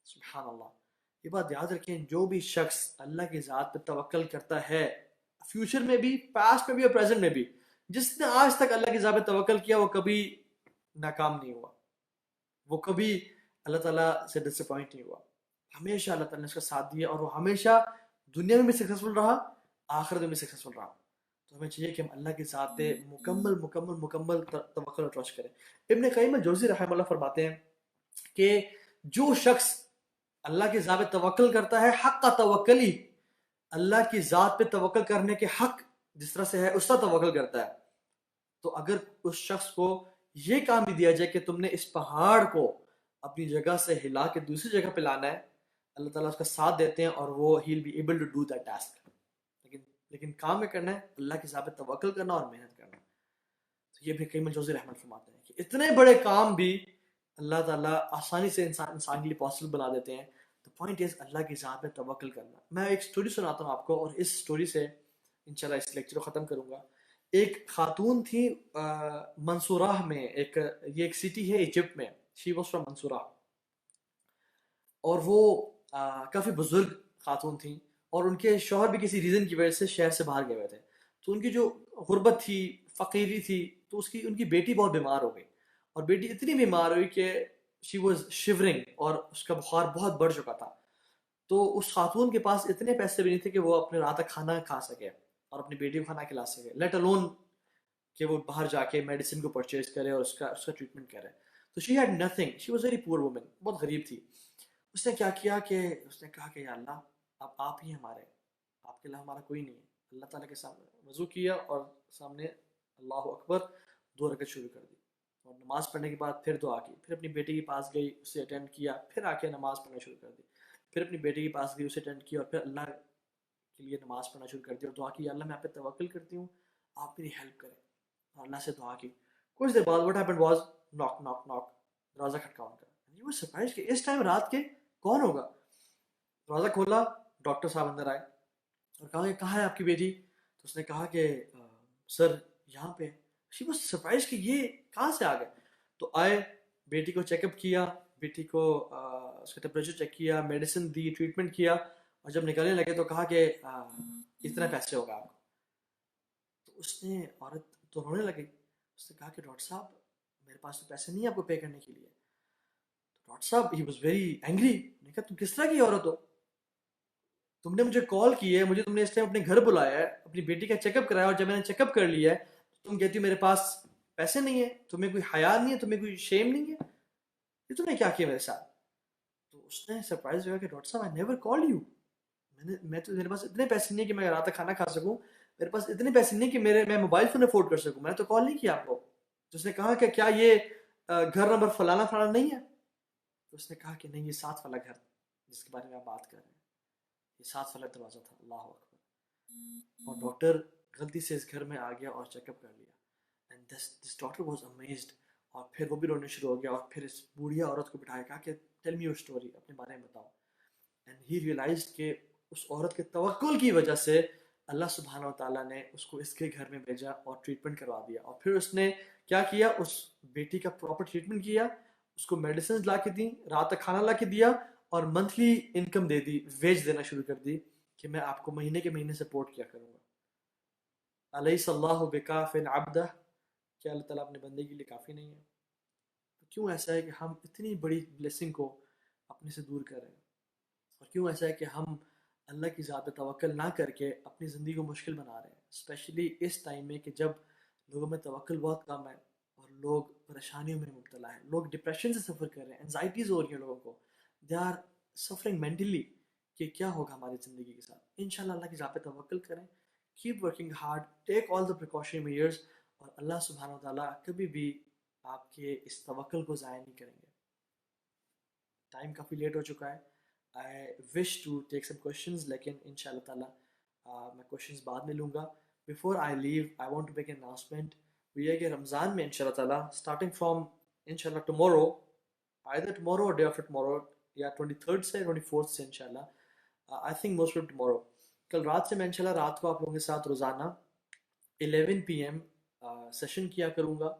سبحان اللہ. یہ بات یاد رکھیں، جو بھی شخص اللہ کی ذات پہ توکل کرتا ہے، فیوچر میں بھی، پاسٹ میں بھی اور پریزنٹ میں بھی، جس نے آج تک اللہ کی ذات پہ توکل کیا وہ کبھی ناکام نہیں ہوا، وہ کبھی اللہ تعالیٰ سے ڈس اپوائنٹ نہیں ہوا. ہمیشہ اللہ تعالیٰ نے اس کا ساتھ دیا اور وہ ہمیشہ دنیا میں بھی سکسیسفل رہا، آخرت میں بھی سکسیسفل رہا. تو ہمیں چاہیے کہ ہم اللہ کی ذات پہ مکمل توکل اور ٹرسٹ کریں. ابن قیم الجوزی رحمہ اللہ فرماتے ہیں کہ جو شخص اللہ کی ذات پہ توکل کرتا ہے، حق کا توکلی، اللہ کی ذات پہ توکل کرنے کے حق جس طرح سے ہے اس طرح توکل کرتا ہے. تو اگر اس شخص کو یہ کام بھی دیا جائے کہ تم نے اس پہاڑ کو اپنی جگہ سے ہلا کے دوسری جگہ پہ لانا ہے، اللہ تعالیٰ اس کا ساتھ دیتے ہیں اور وہ he'll be able to do that task. لیکن کام میں کرنا ہے اللہ کی ذات پہ توکل کرنا اور محنت کرنا. تو یہ بھی ابن قیم الجوزی رحمۃ اللہ فرماتے ہیں کہ اتنے بڑے کام بھی اللہ تعالیٰ آسانی سے انسان کے لیے پاسبل بنا دیتے ہیں. تو پوائنٹ از اللہ کی ذات پہ توکل کرنا. میں ایک سٹوری سناتا ہوں آپ کو اور اس سٹوری سے انشاءاللہ اس لیکچر کو ختم کروں گا. ایک خاتون تھی منصورہ میں، یہ ایک سٹی ہے ایجپٹ میں. شی واز فرام منصورہ، اور وہ کافی بزرگ خاتون تھیں اور ان کے شوہر بھی کسی ریزن کی وجہ سے شہر سے باہر گئے ہوئے تھے. تو ان کی جو غربت تھی، فقیری تھی، تو ان کی بیٹی بہت بیمار ہو گئی، اور بیٹی اتنی بیمار ہوئی کہ شی واز شیورنگ اور اس کا بخار بہت بڑھ چکا تھا. تو اس خاتون کے پاس اتنے پیسے بھی نہیں تھے کہ وہ اپنے رات تک کھانا کھا سکے اور اپنی بیٹی کو کھانا کھلا سکے، لیٹ الون کہ وہ باہر جا کے میڈیسن کو پرچیز کرے اور اس کا ٹریٹمنٹ کرے. تو she had nothing, she was very poor woman, بہت غریب تھی. اس نے کیا کیا کہ اس نے کہا کہ یا اللہ، اب آپ ہی ہمارے، آپ کے علاوہ ہمارا کوئی نہیں ہے. اللہ تعالیٰ کے سامنے وضو کیا اور سامنے اللہ اکبر 2 رکعت شروع کر دی، اور نماز پڑھنے کے بعد پھر دعا کی. پھر اپنی بیٹی کے پاس گئی، اسے اٹینڈ کیا، پھر آ کے نماز پڑھنا شروع کر دی. پھر اپنی بیٹی کے پاس گئی، اسے اٹینڈ کیا، اور پھر اللہ کے لیے نماز پڑھنا شروع کر دی اور دعا کی، یا اللہ میں آپ پہ توکل کرتی ہوں، آپ میری ہیلپ کریں. اور اللہ سے دعا کی. کچھ دیر بعد what happened was knock knock knock، دروازہ کھٹکا ان کا. You were surprised کہ اس ٹائم رات کے کون ہوگا. دروازہ کھولا، ڈاکٹر صاحب اندر آئے اور کہا کہ کہاں ہے آپ کی بیٹی؟ تو اس نے کہا کہ سر یہاں پہ. شی واز سرپرائز کہ یہ کہاں سے آ گئے. تو آئے، بیٹی کو چیک اپ کیا، بیٹی کو اس کا ٹیمپریچر چیک کیا، میڈیسن دی، ٹریٹمنٹ کیا، اور جب نکلنے لگے تو کہا کہ اتنا پیسے ہوگا آپ کو. تو اس نے، عورت تو رونے لگی. اس نے کہا کہ ڈاکٹر صاحب میرے پاس تو پیسے نہیں ہیں آپ کو پے کرنے کے لیے. تو ڈاکٹر صاحب ہی واز ویری اینگری. نے کہا تم کس طرح کی عورت ہو، تم نے مجھے کال کی ہے، مجھے تم نے اس ٹائم اپنے گھر بلایا ہے، اپنی بیٹی کا چیک اپ کرایا، اور جب میں نے چیک اپ کر لیا ہے تم کہتی ہو میرے پاس پیسے نہیں ہیں، تمہیں کوئی حیا نہیں ہے، تمہیں کوئی شیم نہیں ہے، یہ تم نے کیا کیا میرے ساتھ. تو اس نے سرپرائز ہوا کہ ڈاکٹر صاحب آئی نیور کال یو. میں تو میرے پاس اتنے پیسے نہیں کہ میں رات تک کھانا کھا سکوں، میرے پاس اتنے پیسے نہیں کہ میں موبائل فون افورڈ کر سکوں، میں نے تو کال نہیں کیا آپ کو. تو اس نے کہا کہ کیا یہ گھر نمبر فلانا فلانا نہیں ہے؟ تو اس نے کہا کہ نہیں، یہ 7 والا گھر جس کے بارے میں آپ بات کر رہے ہیں، یہ 7 والا دروازہ تھا. اللہ اکبر. اور ڈاکٹر غلطی سے اس گھر میں آ گیا اور چیک اپ کر لیا. And this doctor was amazed. اور پھر وہ بھی رونے شروع ہو گیا اور پھر اس بوڑھیا عورت کو بٹھایا، کہا کہ ٹیل می یور اسٹوری، اپنے بارے میں بتاؤ. اینڈ ہی ریئلائزڈ کہ اس عورت کے توکل کی وجہ سے اللہ سبحانہ و تعالیٰ نے اس کو اس کے گھر میں بھیجا اور ٹریٹمنٹ کروا دیا. اور پھر اس نے کیا کیا، اس بیٹی کا پراپر ٹریٹمنٹ کیا، اس کو میڈیسنز لا کے دیں، رات تک کھانا لا کے دیا، اور منتھلی انکم دے دی، ویج دینا شروع کر دی کہ میں آپ کو مہینے کے مہینے سپورٹ کیا کروں گا. الیس اللہ بکاف عبدہ، کیا اللہ تعالیٰ اپنے بندے کے لیے کافی نہیں ہے؟ تو کیوں ایسا ہے کہ ہم اتنی بڑی بلیسنگ کو اپنے سے دور کر رہے ہیں؟ اور کیوں ایسا ہے کہ ہم اللہ کی ذات پہ توکل نہ کر کے اپنی زندگی کو مشکل بنا رہے ہیں، اسپیشلی اس ٹائم میں کہ جب لوگوں میں توکل بہت کم ہے اور لوگ پریشانیوں میں مبتلا ہیں، لوگ ڈپریشن سے سفر کر رہے ہیں، انزائٹیز ہو رہی ہیں لوگوں کو، دے آر سفرنگ مینٹلی کہ کیا ہوگا ہماری زندگی کے ساتھ. انشاءاللہ اللہ کی ذات پہ توکل کریں، کیپ ورکنگ ہارڈ، ٹیک آل دا پریکاشن میئرز، اور اللہ سبحانہ و تعالیٰ کبھی بھی آپ کے اس توکل کو ضائع نہیں کریں گے. ٹائم کافی لیٹ ہو چکا ہے. I wish to take some questions لیکن انشاءاللہ تعالیٰ میں questions بعد میں لوں گا. Before I leave, I want to make an announcement. وہ یہ کہ رمضان میں انشاءاللہ تعالیٰ starting from انشاءاللہ tomorrow, either tomorrow or day after tomorrow, یا 23rd سے 24th سے انشاءاللہ, I think most of tomorrow, کل رات سے میں انشاءاللہ رات کو آپ لوگوں کے ساتھ روزانہ 11 PM سیشن کیا کروں گا.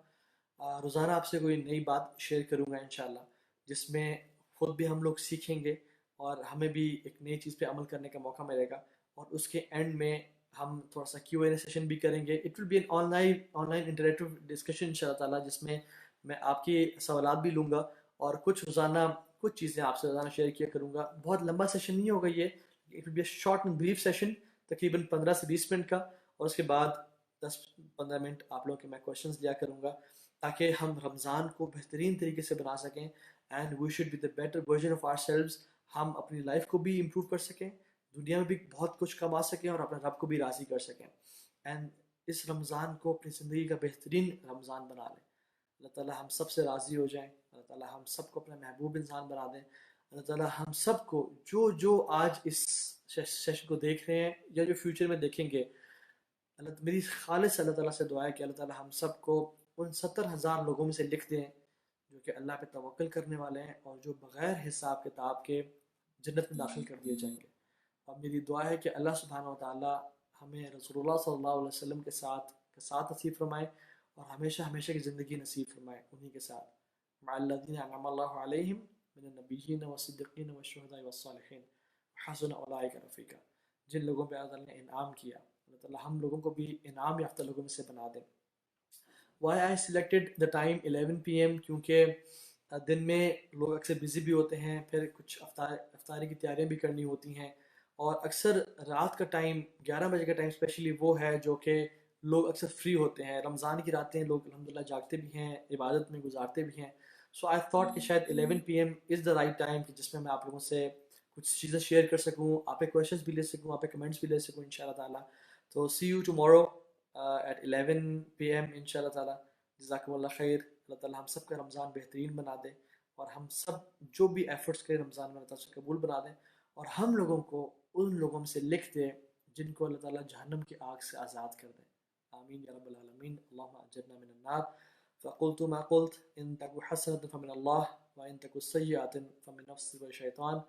روزانہ آپ سے کوئی نئی بات شیئر کروں گا انشاءاللہ، جس میں خود بھی ہم لوگ سیکھیں گے اور ہمیں بھی ایک نئی چیز پہ عمل کرنے کا موقع ملے گا. اور اس کے اینڈ میں ہم تھوڑا سا Q&A سیشن بھی کریں گے. It will be an online interactive discussion انشاءاللہ تعالیٰ، جس میں میں آپ کی سوالات بھی لوں گا اور کچھ چیزیں آپ سے روزانہ شیئر کیا کروں گا. بہت لمبا سیشن نہیں ہوگا یہ، it will be a short and brief session, تقریباً 15 سے 20 منٹ کا. اور اس کے بعد 10-15 منٹ آپ لوگوں کے میں کوشچنس لیا کروں گا تاکہ ہم رمضان کو بہترین طریقے سے بنا سکیں. And we should be the better version of our selves. ہم اپنی لائف کو بھی امپروو کر سکیں، دنیا میں بھی بہت کچھ کما سکیں اور اپنے رب کو بھی راضی کر سکیں. اینڈ اس رمضان کو اپنی زندگی کا بہترین رمضان بنا لیں. اللہ تعالیٰ ہم سب سے راضی ہو جائیں، اللہ تعالیٰ ہم سب کو اپنا محبوب انسان بنا دیں. اللہ تعالیٰ ہم سب کو جو آج اس سیشن کو دیکھ رہے ہیں یا جو فیوچر میں دیکھیں گے، میری خالص اللہ تعالیٰ سے دعا ہے کہ اللہ تعالیٰ ہم سب کو ان 70,000 لوگوں میں سے لکھ دیں جو کہ اللہ پہ توکل کرنے والے ہیں اور جو بغیر حساب کتاب کے جنت میں داخل کر دیے جائیں گے. اور میری دعا ہے کہ اللہ سبحانہ و تعالیٰ ہمیں رسول اللہ صلی اللہ علیہ وسلم کے ساتھ نصیب فرمائے اور ہمیشہ ہمیشہ کی زندگی نصیب فرمائے انہی کے ساتھ، مع الذین انعم اللہ علیہم من النبیین والصدیقین والشہداء والصالحین وحسن اولئک رفیقا. جن لوگوں پہ اللہ تعالیٰ نے انعام کیا، اللہ تعالیٰ ہم لوگوں کو بھی انعام یافتہ لوگوں میں سے بنا دیں. Why I selected the time 11 PM، کیونکہ دن میں لوگ اکثر بزی بھی ہوتے ہیں، پھر کچھ افطاری کی تیاریاں بھی کرنی ہوتی ہیں، اور اکثر رات کا ٹائم 11 بجے کا ٹائم اسپیشلی وہ ہے جو کہ لوگ اکثر فری ہوتے ہیں. رمضان کی راتیں لوگ الحمدللہ جاگتے بھی ہیں، عبادت میں گزارتے بھی ہیں. سو آئی تھاٹ کہ شاید 11 PM is the right time کہ جس میں میں آپ لوگوں سے کچھ چیزیں شیئر کر سکوں، آپ پہ کویشچنس بھی لے سکوں، آپ پہ کمنٹس بھی لے سکوں انشاءاللہ تعالیٰ. تو سی یو ٹمورو ایٹ 11 PM انشاءاللہ تعالیٰ. جزاکم اللہ خیر. اللہ تعالیٰ ہم سب کا رمضان بہترین بنا دے اور ہم سب جو بھی ایفرٹس کریں رمضان میں اللہ تعالیٰ سے قبول بنا دیں اور ہم لوگوں کو ان لوگوں میں سے لکھ دے جن کو اللہ تعالیٰ جہنم کی آگ سے آزاد کر دے. آمین یا رب العالمین. اللہم اجرنا من النار. فقلت ما قلت ان تک حسنۃ فمن اللہ وان تک سیئۃ فمن نفسی والشیطان.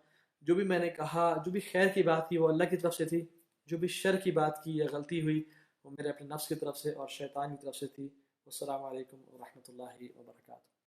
جو بھی میں نے کہا، جو بھی خیر کی بات کی وہ اللہ کی طرف سے تھی، جو بھی شر کی بات کی یا غلطی ہوئی وہ میرے اپنے نفس کی طرف سے اور شیطان کی طرف سے تھی. والسلام علیکم ورحمۃ اللہ وبرکاتہ.